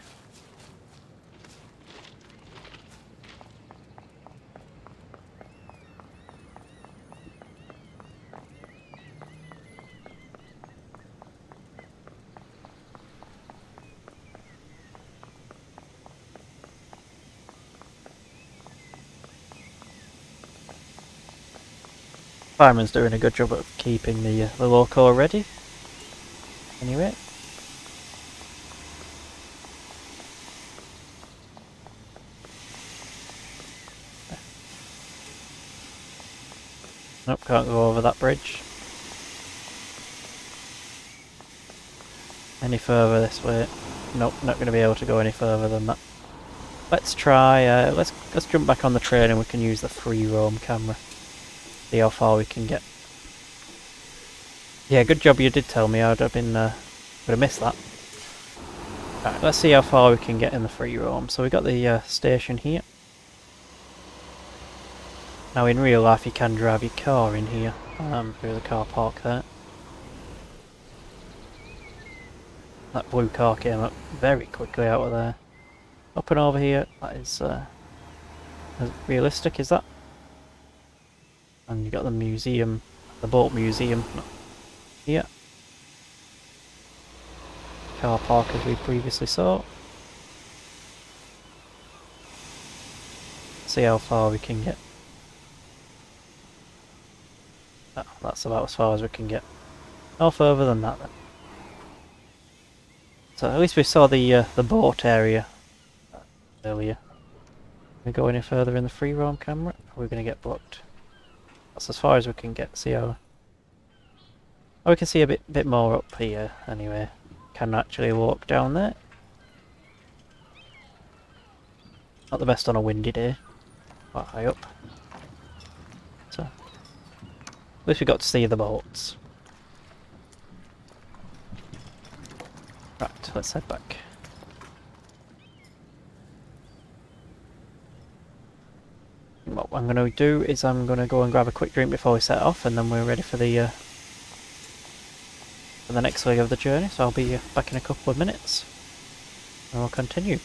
Fireman's doing a good job of keeping the loco ready. Anyway. Nope, can't go over that bridge. Any further this way? Nope, not going to be able to go any further than that. Let's try, let's jump back on the train and we can use the free roam camera. See how far we can get. Yeah, good job you did tell me. I'd have missed that. Right, let's see how far we can get in the free roam. So we got the station here. Now in real life you can drive your car in here. Through the car park there. That blue car came up very quickly out of there. Up and over here, that is realistic, is that? And you got the museum, the boat museum here. Car park as we previously saw. See how far we can get. Oh, that's about as far as we can get. No further than that then. So at least we saw the boat area earlier. Can we go any further in the free roam camera? Or are we going to get blocked? That's as far as we can get. See how... Oh, we can see a bit more up here anyway. Can actually walk down there. Not the best on a windy day. Quite high up. So, at least we got to see the boats. Right, let's head back. What I'm going to do is I'm going to go and grab a quick drink before we set off, and then we're ready for the next leg of the journey. So I'll be back in a couple of minutes, and we'll continue.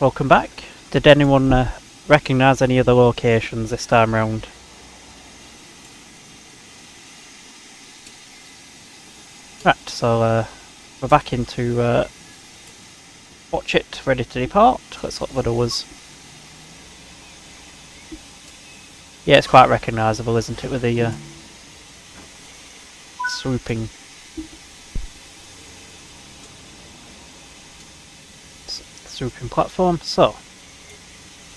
welcome back. Did anyone recognise any other locations this time round? Right, so we're back into Watchet, ready to depart. Let's look what the doors. Yeah, it's quite recognisable, isn't it, with the swooping platform. So,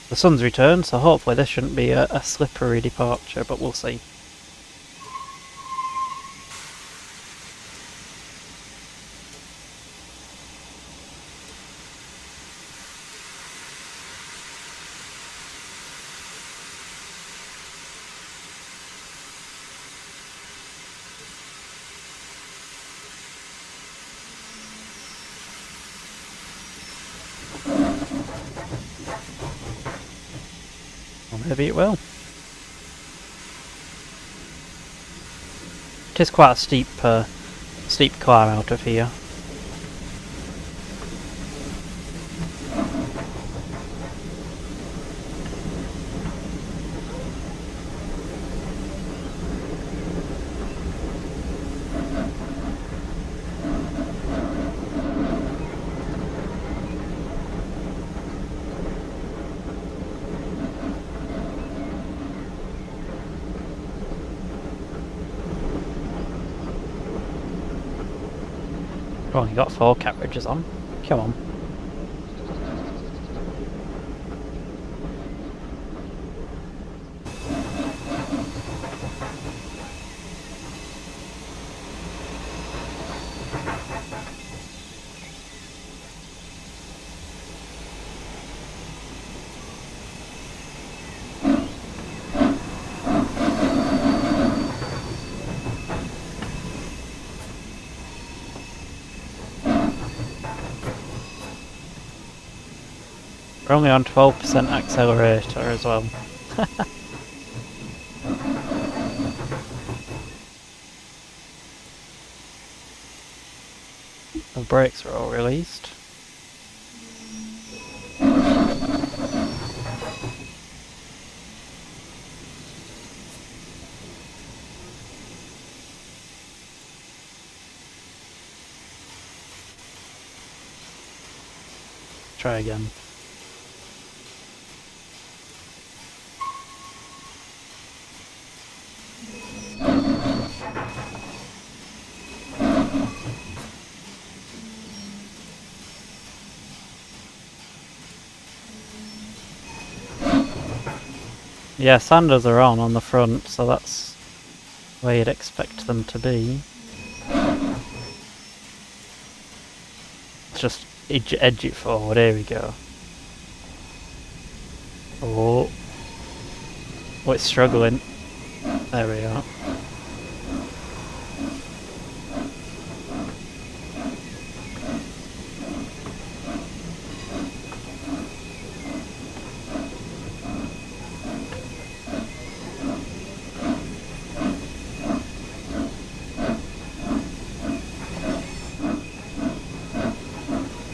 the sun's returned, so hopefully this shouldn't be a slippery departure, but we'll see. Maybe it will. It is quite a steep climb out of here. Oh, you got 4 carriages on. Come on. We're only on 12% accelerator as well. The brakes are all released. Try again. Yeah, sanders are on the front, so that's where you'd expect them to be. Just edge it forward, here we go. Oh, it's struggling. There we are.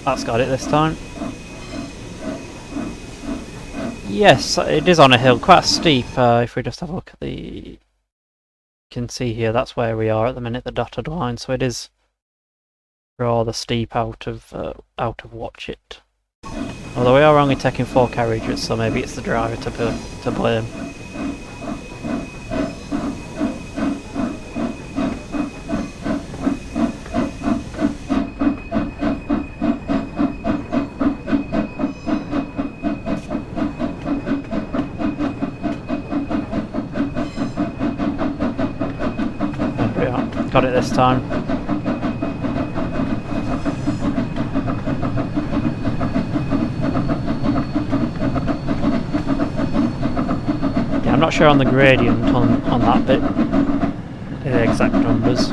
That's got it this time. Yes, it is on a hill, quite steep. If we just have a look at you can see here, that's where we are at the minute, the dotted line. So it is rather steep out of Watchet. Although we are only taking 4 carriages, so maybe it's the driver to blame. Got it this time. Yeah, I'm not sure on the gradient on that bit, the exact numbers.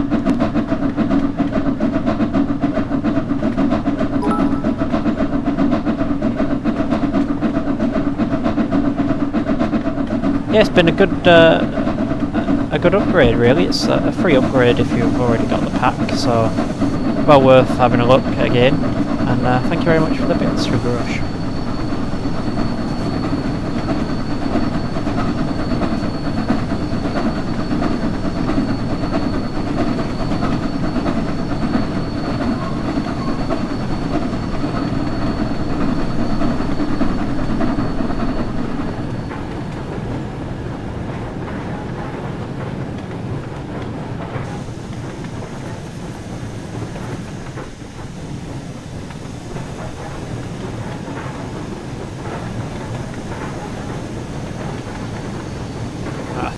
Yeah, it's been a good upgrade really. It's a free upgrade if you've already got the pack, so well worth having a look again. And thank you very much for the bits, Sugar Rush.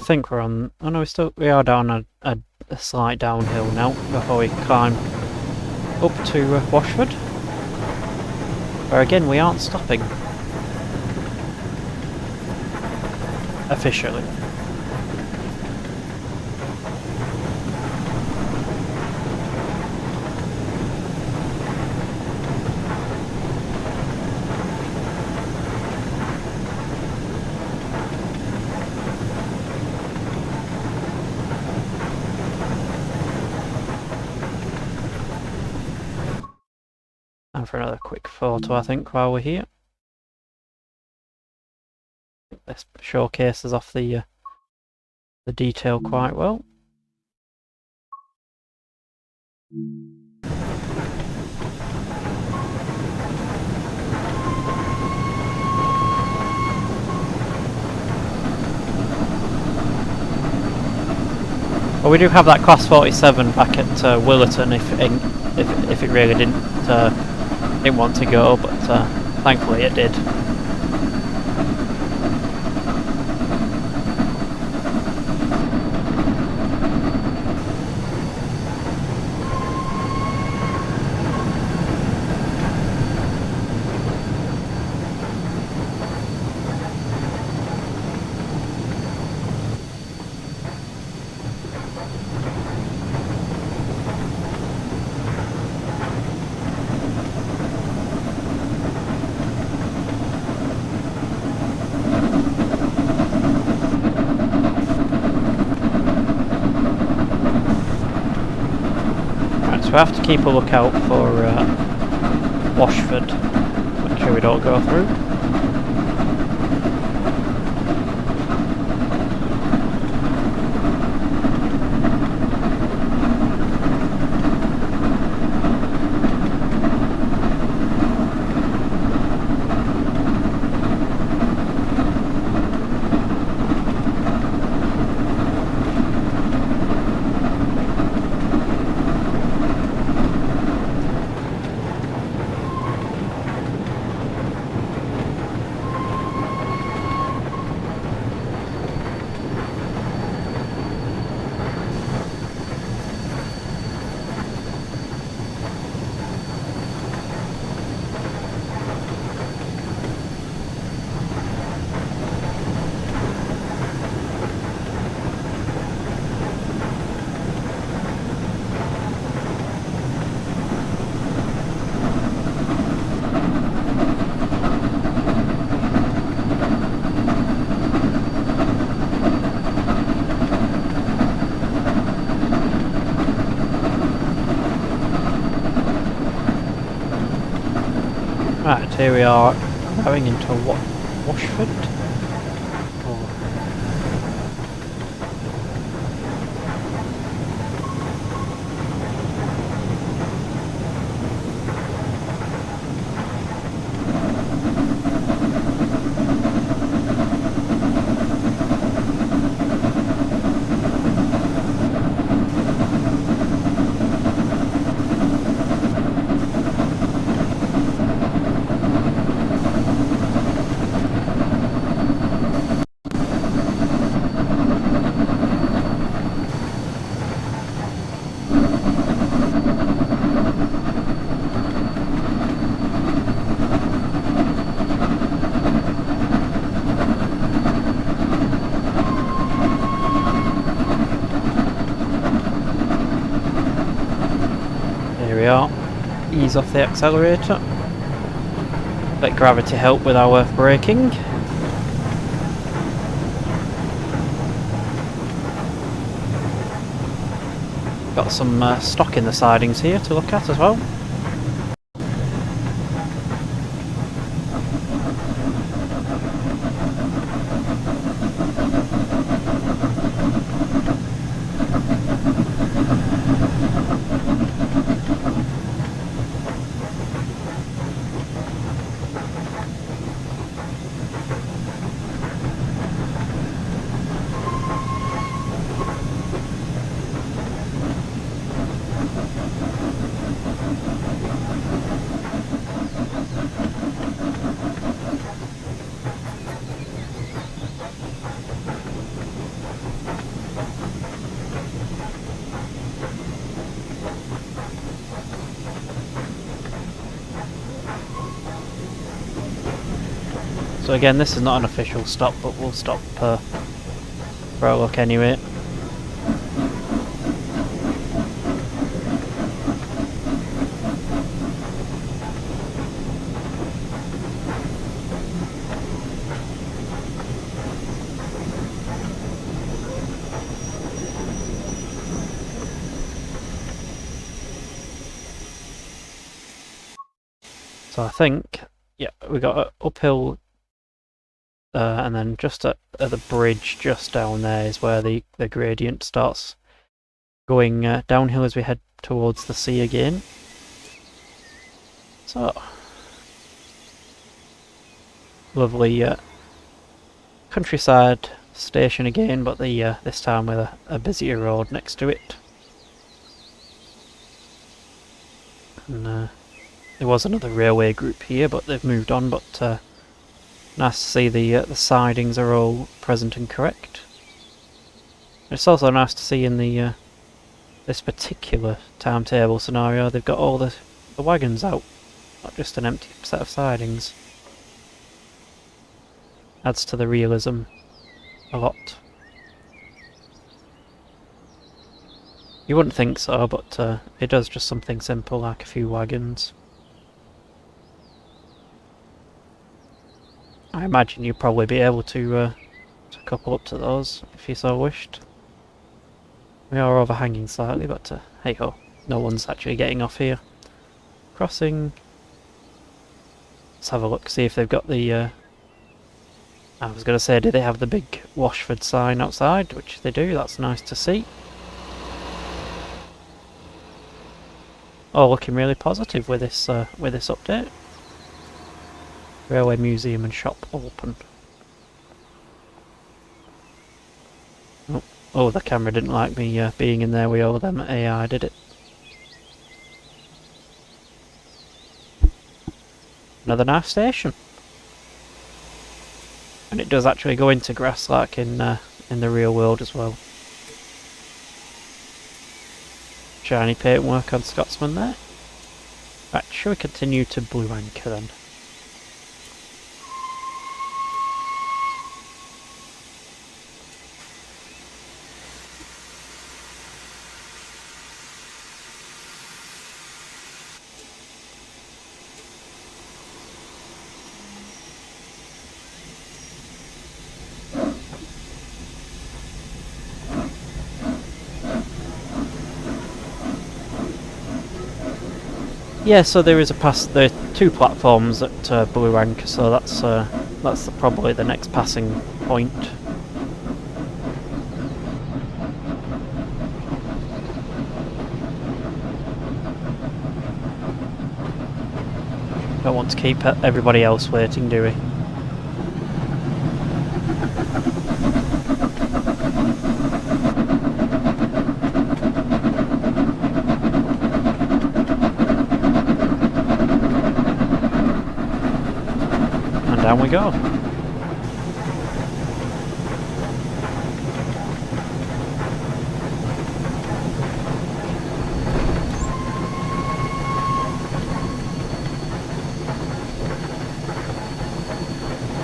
think we're on... Oh no, we are down a slight downhill now before we climb up to Washford. Where again we aren't stopping. Officially. And for another quick photo, I think, while we're here. This showcases off the detail quite well. Well, we do have that class 47 back at Williton if it really didn't want to go, but thankfully it did. We have to keep a lookout for Washford, make sure we don't go through. Right, here we are going into Washford. We are. Ease off the accelerator. Let gravity help with our braking. Got some stock in the sidings here to look at as well. So again, this is not an official stop, but we'll stop for a look anyway. So I think, yeah, we got an uphill, and then just at the bridge just down there is where the gradient starts going downhill as we head towards the sea again. So, lovely countryside station again, but the this time with a busier road next to it. And there was another railway group here, but they've moved on. But nice to see the sidings are all present and correct. It's also nice to see in the this particular timetable scenario they've got all the wagons out, not just an empty set of sidings. Adds to the realism a lot. You wouldn't think so, but it does just something simple like a few wagons. I imagine you'd probably be able to couple up to those if you so wished. We are overhanging slightly, but hey ho, no one's actually getting off here. Crossing. Let's have a look, see if they've got the... I was going to say, do they have the big Washford sign outside? Which they do, that's nice to see. Oh, looking really positive with this update. Railway Museum and Shop open. Oh, the camera didn't like me being in there with all them AI, did it? Another nice station. And it does actually go into grass like in the real world as well. Shiny paintwork on Scotsman there. Right, shall we continue to Blue Anchor then? Yeah, so there is there are two platforms at Blue Anchor, so that's probably the next passing point. Don't want to keep everybody else waiting, do we? Down we go.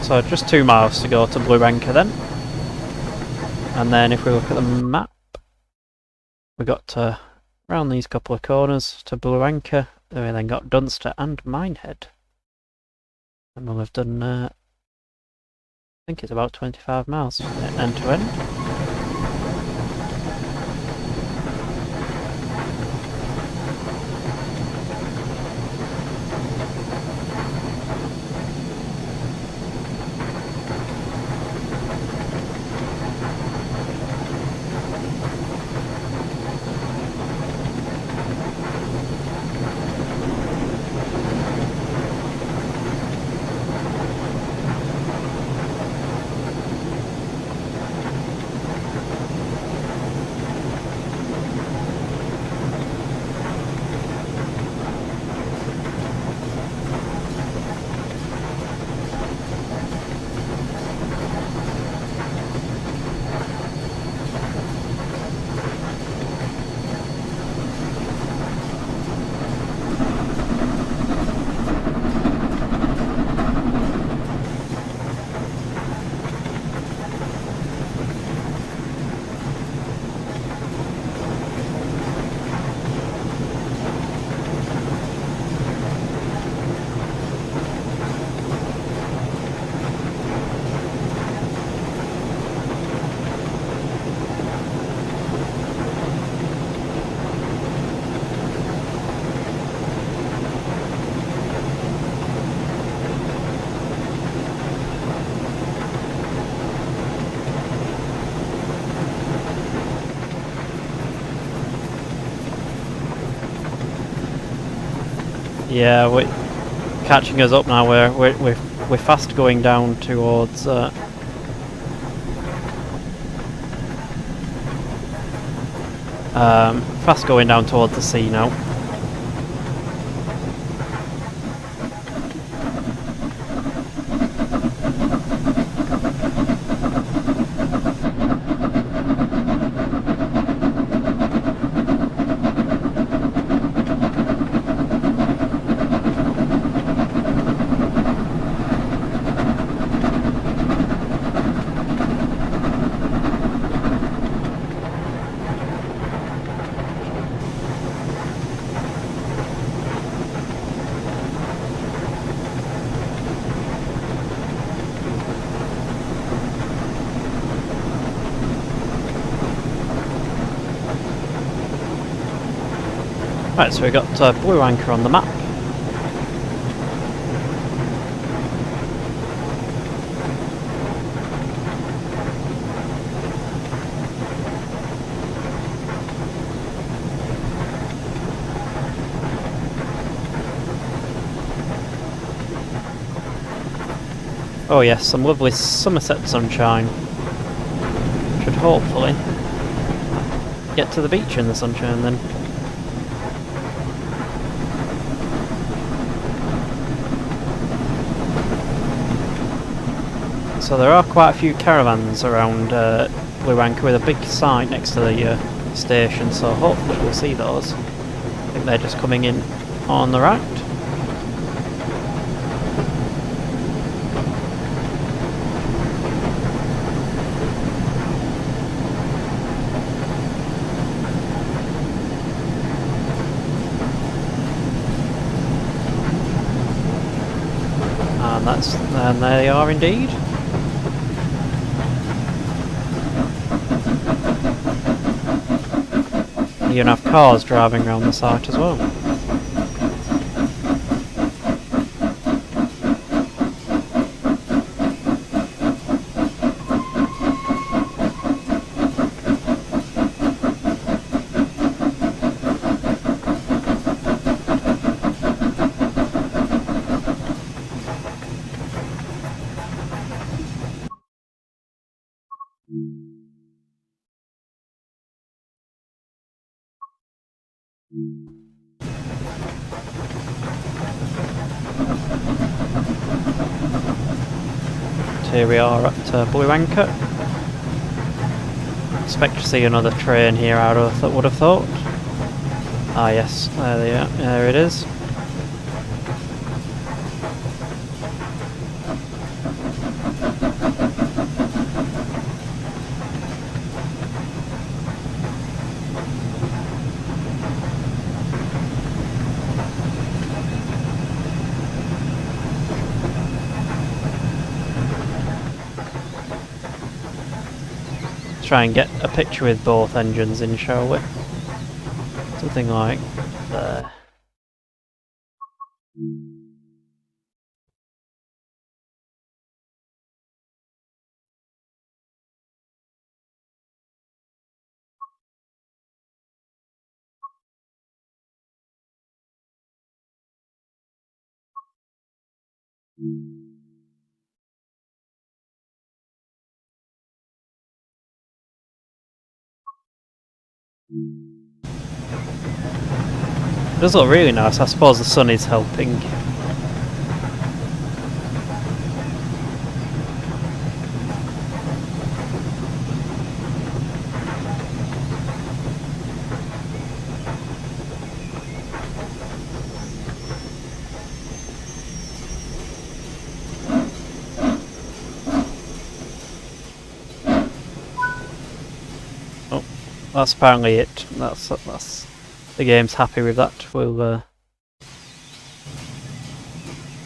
So just 2 miles to go to Blue Anchor then. And then if we look at the map, we got around these couple of corners to Blue Anchor. Then we then got Dunster and Minehead. And we'll have done, I think it's about 25 miles end to end. Yeah, we're catching us up now. We're fast going down towards. Fast going down towards the sea now. Right, so we've got blue anchor on the map. Oh yes, some lovely Somerset sunshine. Should hopefully get to the beach in the sunshine then. So there are quite a few caravans around Blue Anchor with a big sign next to the station, so hopefully we'll see those. I think they're just coming in on the right. And there they are indeed. You can have cars driving around the site as well. Here we are at Blue Anchor. Expect to see another train here, I would have thought. Ah yes, there they are. There it is. Try and get a picture with both engines in, shall we? Something like there. It does look really nice. I suppose the sun is helping. Oh, that's apparently it. That's the game's happy with that. We'll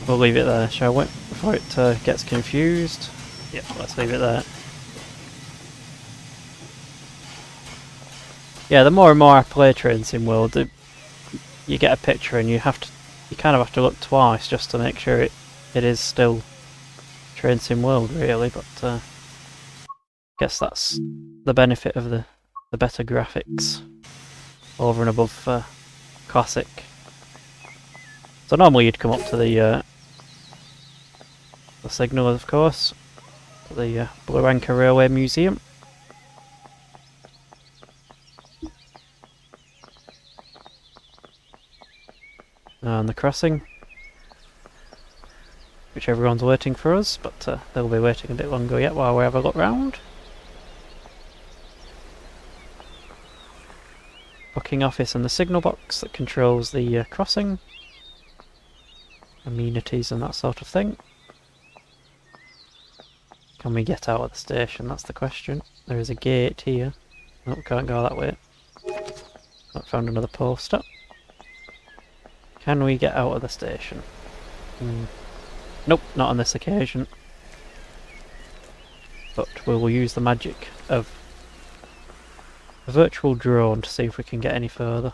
leave it there, shall we? Before it gets confused. Yeah, let's leave it there. Yeah, the more and more I play Train Sim World, you get a picture and you kind of have to look twice just to make sure it is still Train Sim World, really. But I guess that's the benefit of the better graphics over and above classic. So normally you'd come up to the signal, of course, to the Blue Anchor Railway Museum. And the crossing, which everyone's waiting for us, but they'll be waiting a bit longer yet while we have a look round. Booking office and the signal box that controls the crossing. Amenities and that sort of thing. Can we get out of the station? That's the question. There is a gate here. Nope, can't go that way. Not found another poster. Can we get out of the station? Nope, not on this occasion. But we will use the magic of a virtual drone to see if we can get any further.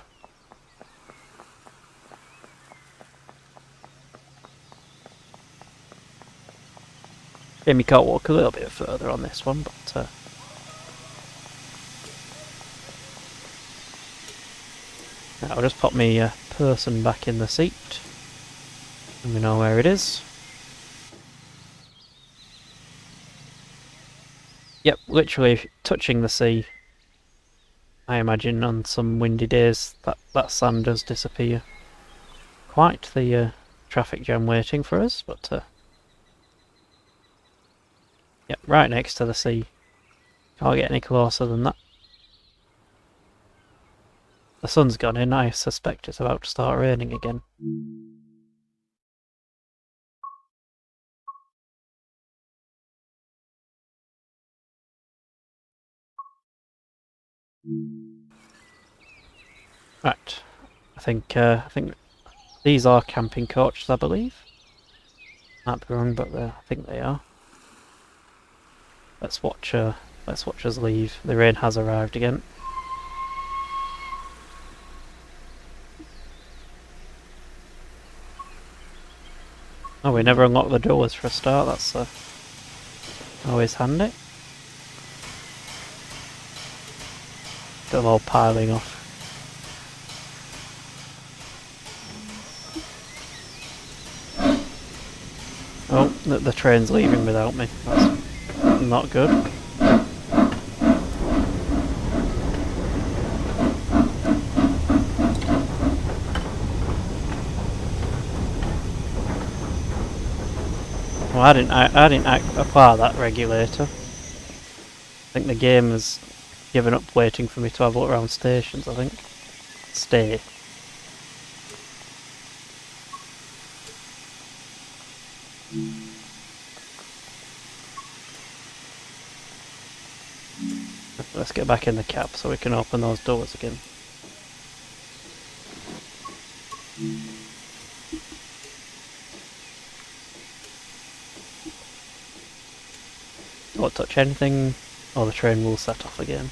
Shame you can't walk a little bit further on this one, but I'll just pop my person back in the seat, and we know where it is. Yep, literally touching the sea. I imagine on some windy days that sand does disappear. Quite the traffic jam waiting for us, but yep, right next to the sea. Can't get any closer than that. The sun's gone in, I suspect it's about to start raining again. Right, I think these are camping coaches, I believe. Might be wrong, but I think they are. Let's watch us leave. The rain has arrived again. Oh, we never unlocked the doors for a start. That's always handy. Got them all piling off. Oh, the train's leaving without me. That's not good. Well, I didn't apply that regulator. I think the game has given up waiting for me to have a look around stations, I think. Stay. Let's get back in the cab so we can open those doors again. Don't touch anything or the train will set off again.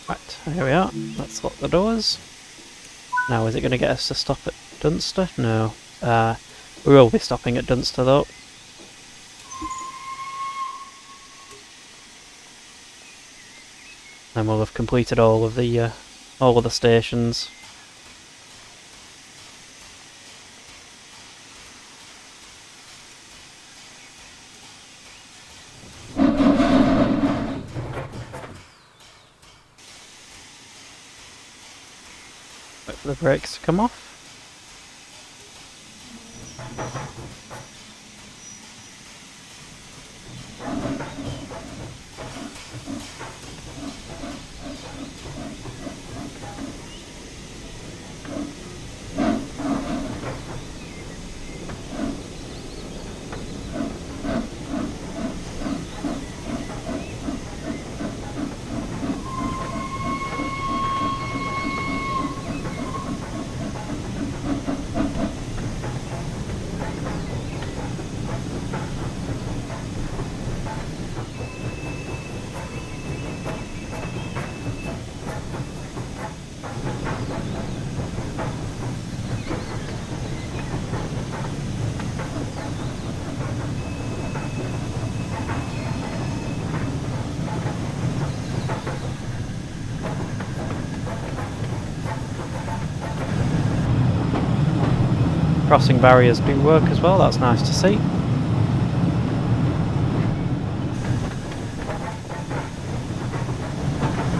Right, here we are. Let's lock the doors. Now, is it going to get us to stop at Dunster? No. We will be stopping at Dunster though. And we'll have completed all of the stations. Wait for the brakes to come off. crossing barriers do work as well, that's nice to see.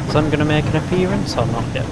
Is Sun going to make an appearance or not yet?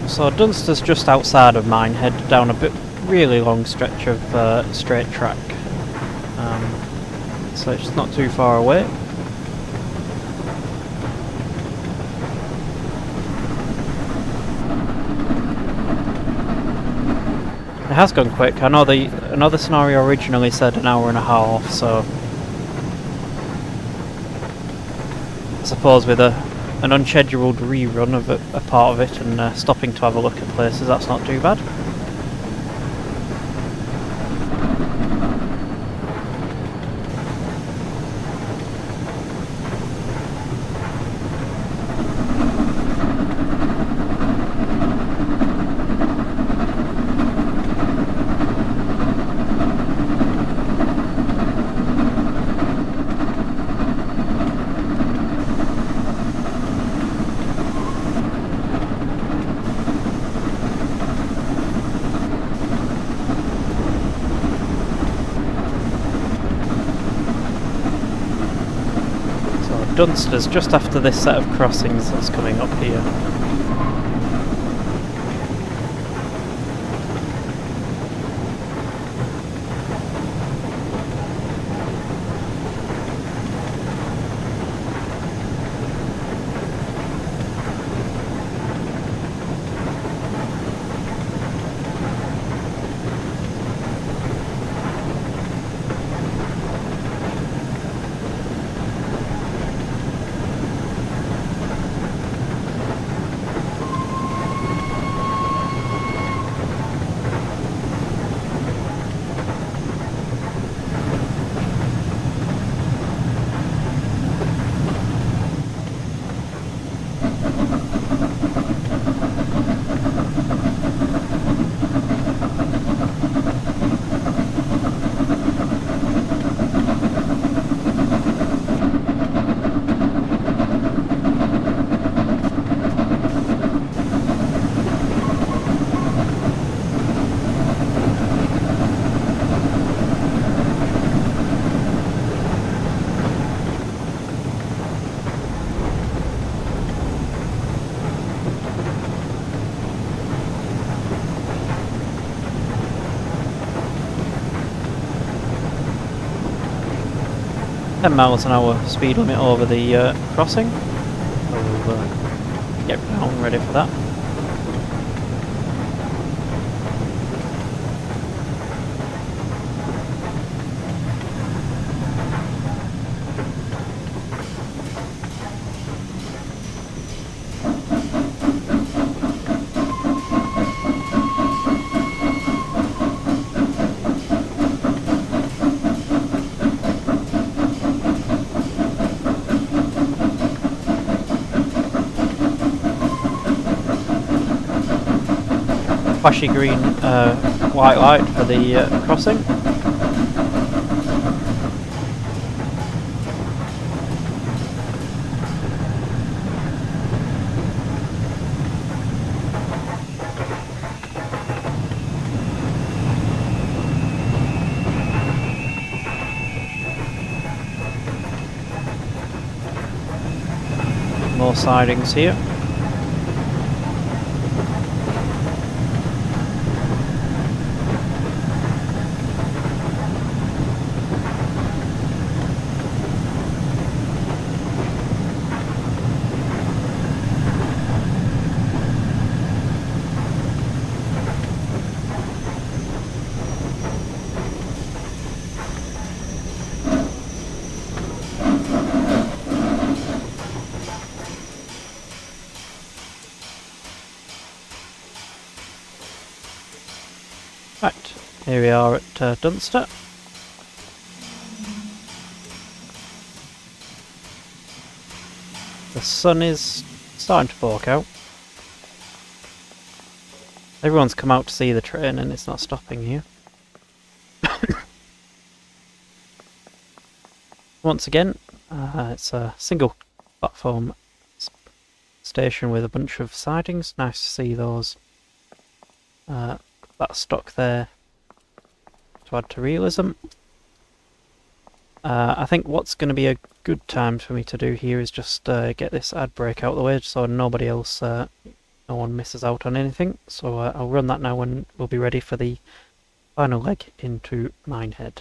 So Dunster's just outside of Minehead, down a really long stretch of straight track, so it's not too far away. It has gone quick. I know another scenario originally said an hour and a half, so I suppose with an unscheduled rerun of a part of it and stopping to have a look at places, that's not too bad. Dunster's just after this set of crossings that's coming up here. mph speed limit over the crossing. We'll get round ready for that. Flashy green white light for the crossing. More sidings here. Right, here we are at Dunster. The sun is starting to poke out. Everyone's come out to see the train and it's not stopping here. Once again, it's a single platform station with a bunch of sidings. Nice to see those. That stock there to add to realism. I think what's going to be a good time for me to do here is just get this ad break out of the way so nobody else, no one misses out on anything. So I'll run that now and we'll be ready for the final leg into Minehead.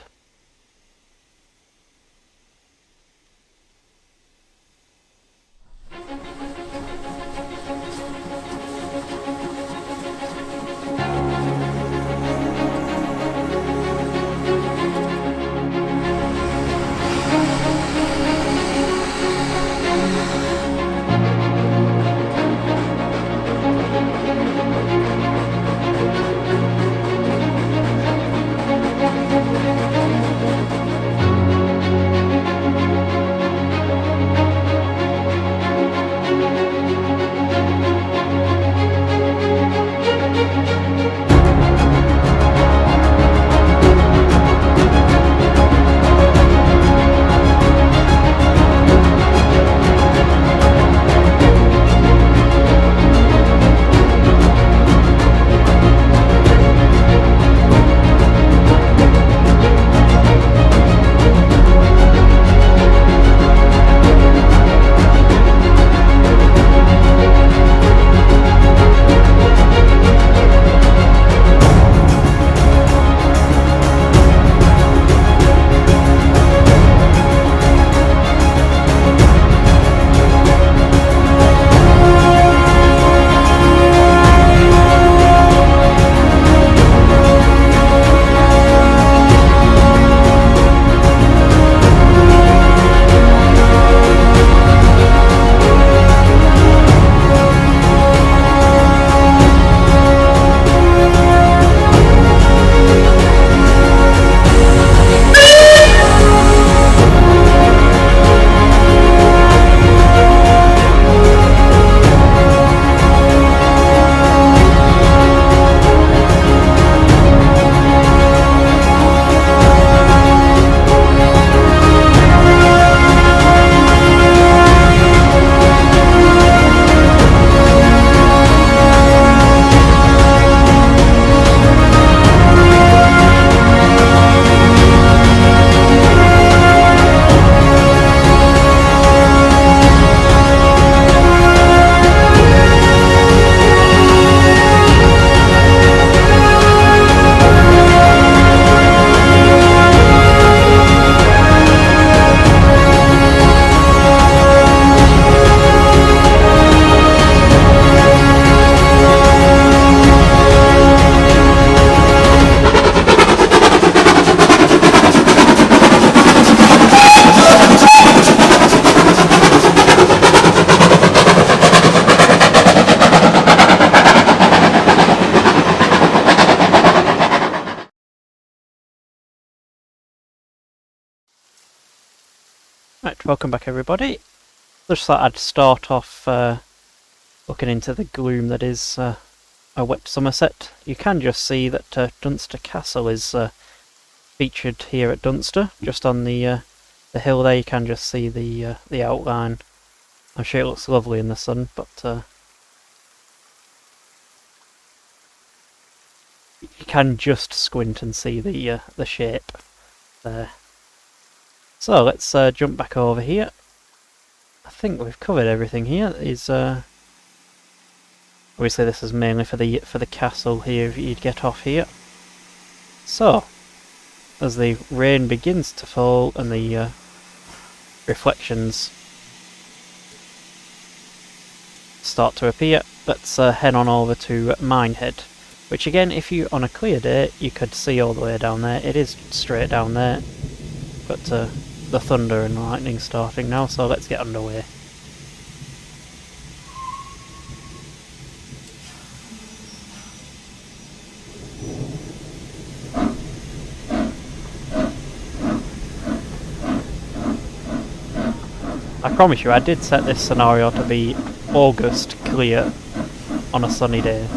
Right, welcome back everybody. Just thought I'd start off looking into the gloom that is a West Somerset. You can just see that Dunster Castle is featured here at Dunster, just on the hill there. You can just see the outline. I'm sure it looks lovely in the sun, but you can just squint and see the shape there. So let's jump back over here. I think we've covered everything here. Obviously this is mainly for the castle here. You'd get off here. So as the rain begins to fall and the reflections start to appear, let's head on over to Minehead, which again, if you on a clear day, you could see all the way down there. It is straight down there, but the thunder and lightning starting now, so let's get underway. I promise you, I did set this scenario to be August clear on a sunny day.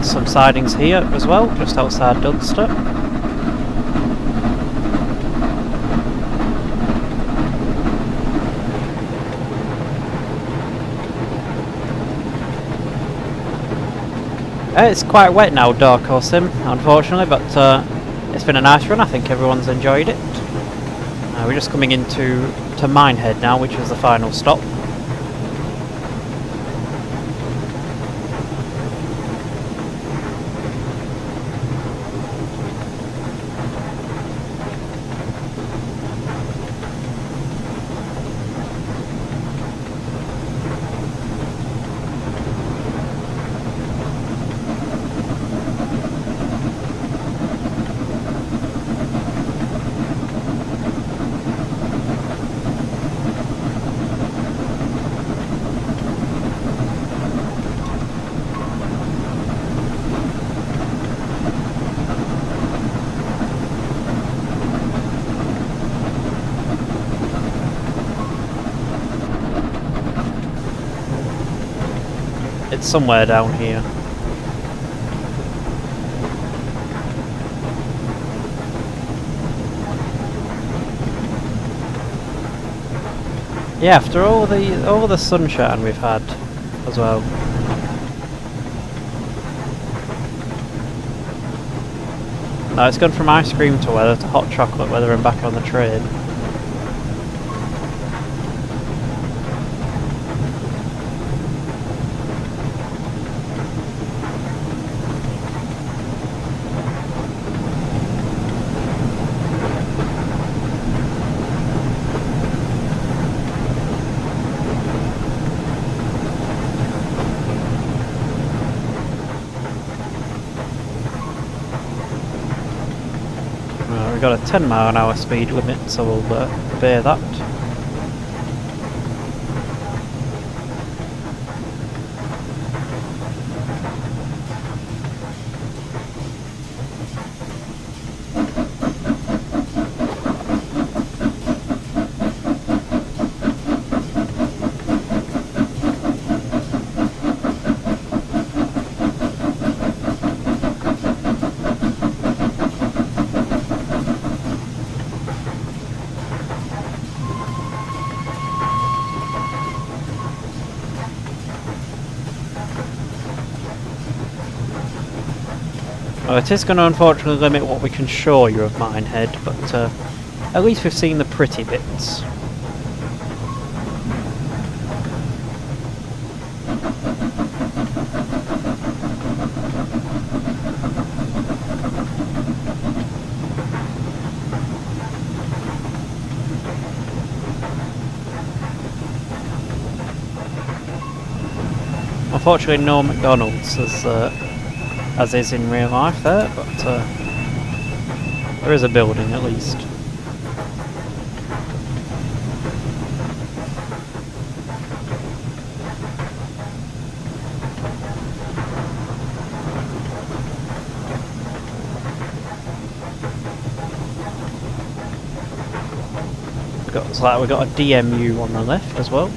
Some sidings here as well, just outside Dunster. It's quite wet now, Dorco Sim, unfortunately, but it's been a nice run. I think everyone's enjoyed it. We're just coming into Minehead now, which is the final stop. It's somewhere down here. Yeah, after all the sunshine we've had as well. No, it's gone from ice cream to weather to hot chocolate weather and back on the train. We've got a 10 mph speed limit, so we'll obey that. Well, it is going to unfortunately limit what we can show you of Minehead, but at least we've seen the pretty bits. Unfortunately, no McDonald's as is in real life there, but there is a building at least. We've got a DMU on the left as well.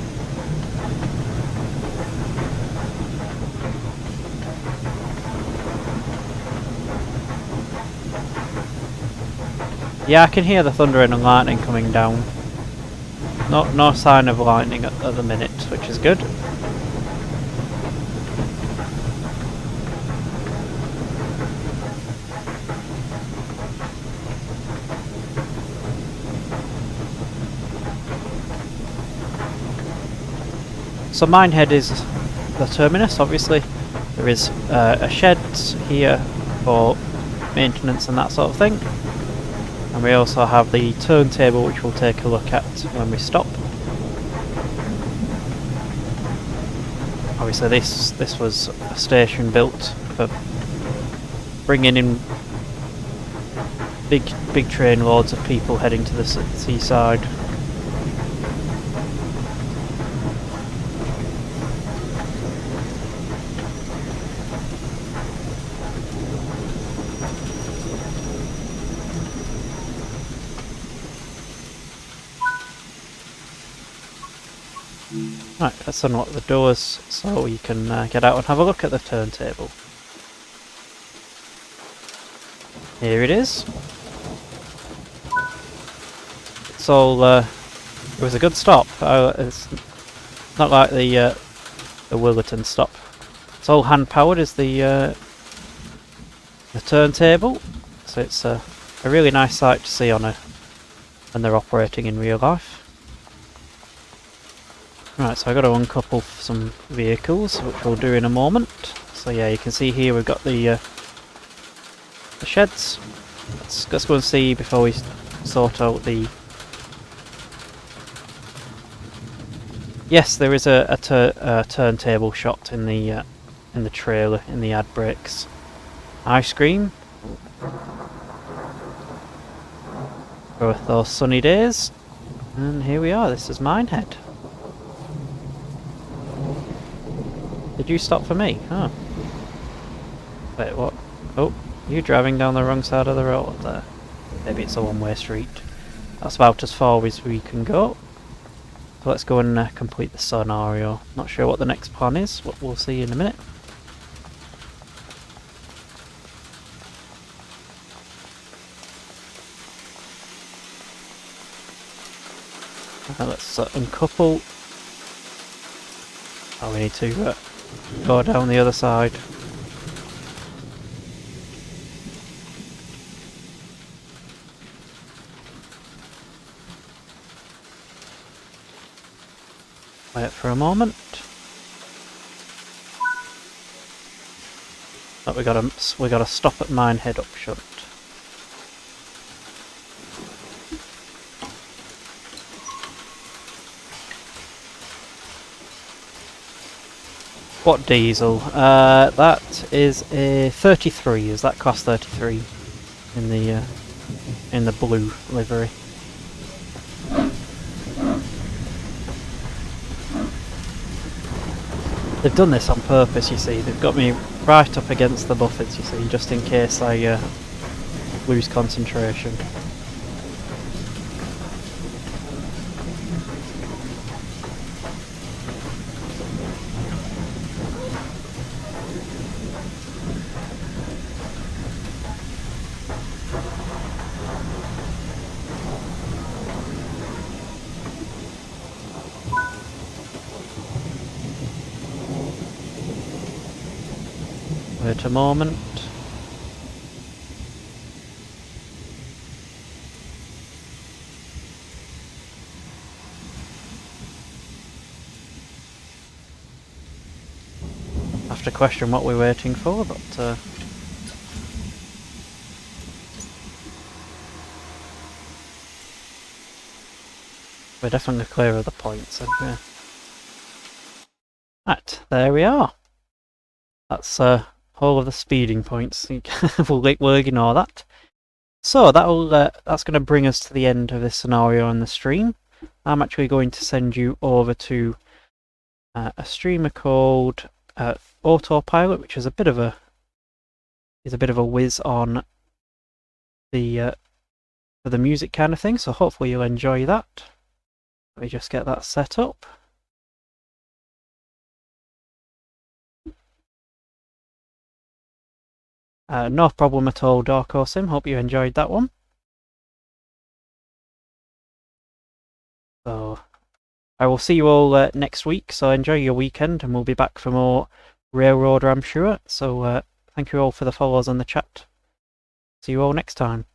Yeah, I can hear the thunder and lightning coming down. No sign of lightning at the minute, which is good. So Minehead is the terminus, obviously. There is a shed here for maintenance and that sort of thing. And we also have the turntable, which we'll take a look at when we stop. Obviously this was a station built for bringing in big train loads of people heading to the seaside. Right, let's unlock the doors so you can get out and have a look at the turntable. Here it is. It's all. It was a good stop. It's not like the Williton stop. It's all hand powered as the turntable, so it's a really nice sight to see on when they're operating in real life. Right, so I've got to uncouple some vehicles, which we'll do in a moment. So yeah, you can see here we've got the sheds. Let's go and see before we sort out the... Yes, there is a turntable shot in the trailer, in the ad breaks. Ice cream. Both those sunny days. And here we are, this is Minehead. Did you stop for me? Oh. Wait, what? Oh, you're driving down the wrong side of the road there. Maybe it's a one-way street. That's about as far as we can go. So let's go and complete the scenario. Not sure what the next plan is, but we'll see in a minute. Let's uncouple. Oh, we need to go down the other side. Wait for a moment. Oh, we gotta stop at Minehead up shunt. What diesel? That is a 33. Is that class 33 in the blue livery? They've done this on purpose, you see. They've got me right up against the buffets, you see, just in case I lose concentration. Wait a moment. I have to question what we're waiting for, but we're definitely clear of the points, aren't we? Right, there we are. That's all of the speeding points. we'll ignore that. So that's going to bring us to the end of this scenario on the stream. I'm actually going to send you over to a streamer called Autopilot, which is a bit of a whiz on the for the music kind of thing. So hopefully you'll enjoy that. Let me just get that set up. No problem at all, Dorco Sim. Hope you enjoyed that one. So I will see you all next week. So enjoy your weekend, and we'll be back for more Railroader, I'm sure. So thank you all for the follows on the chat. See you all next time.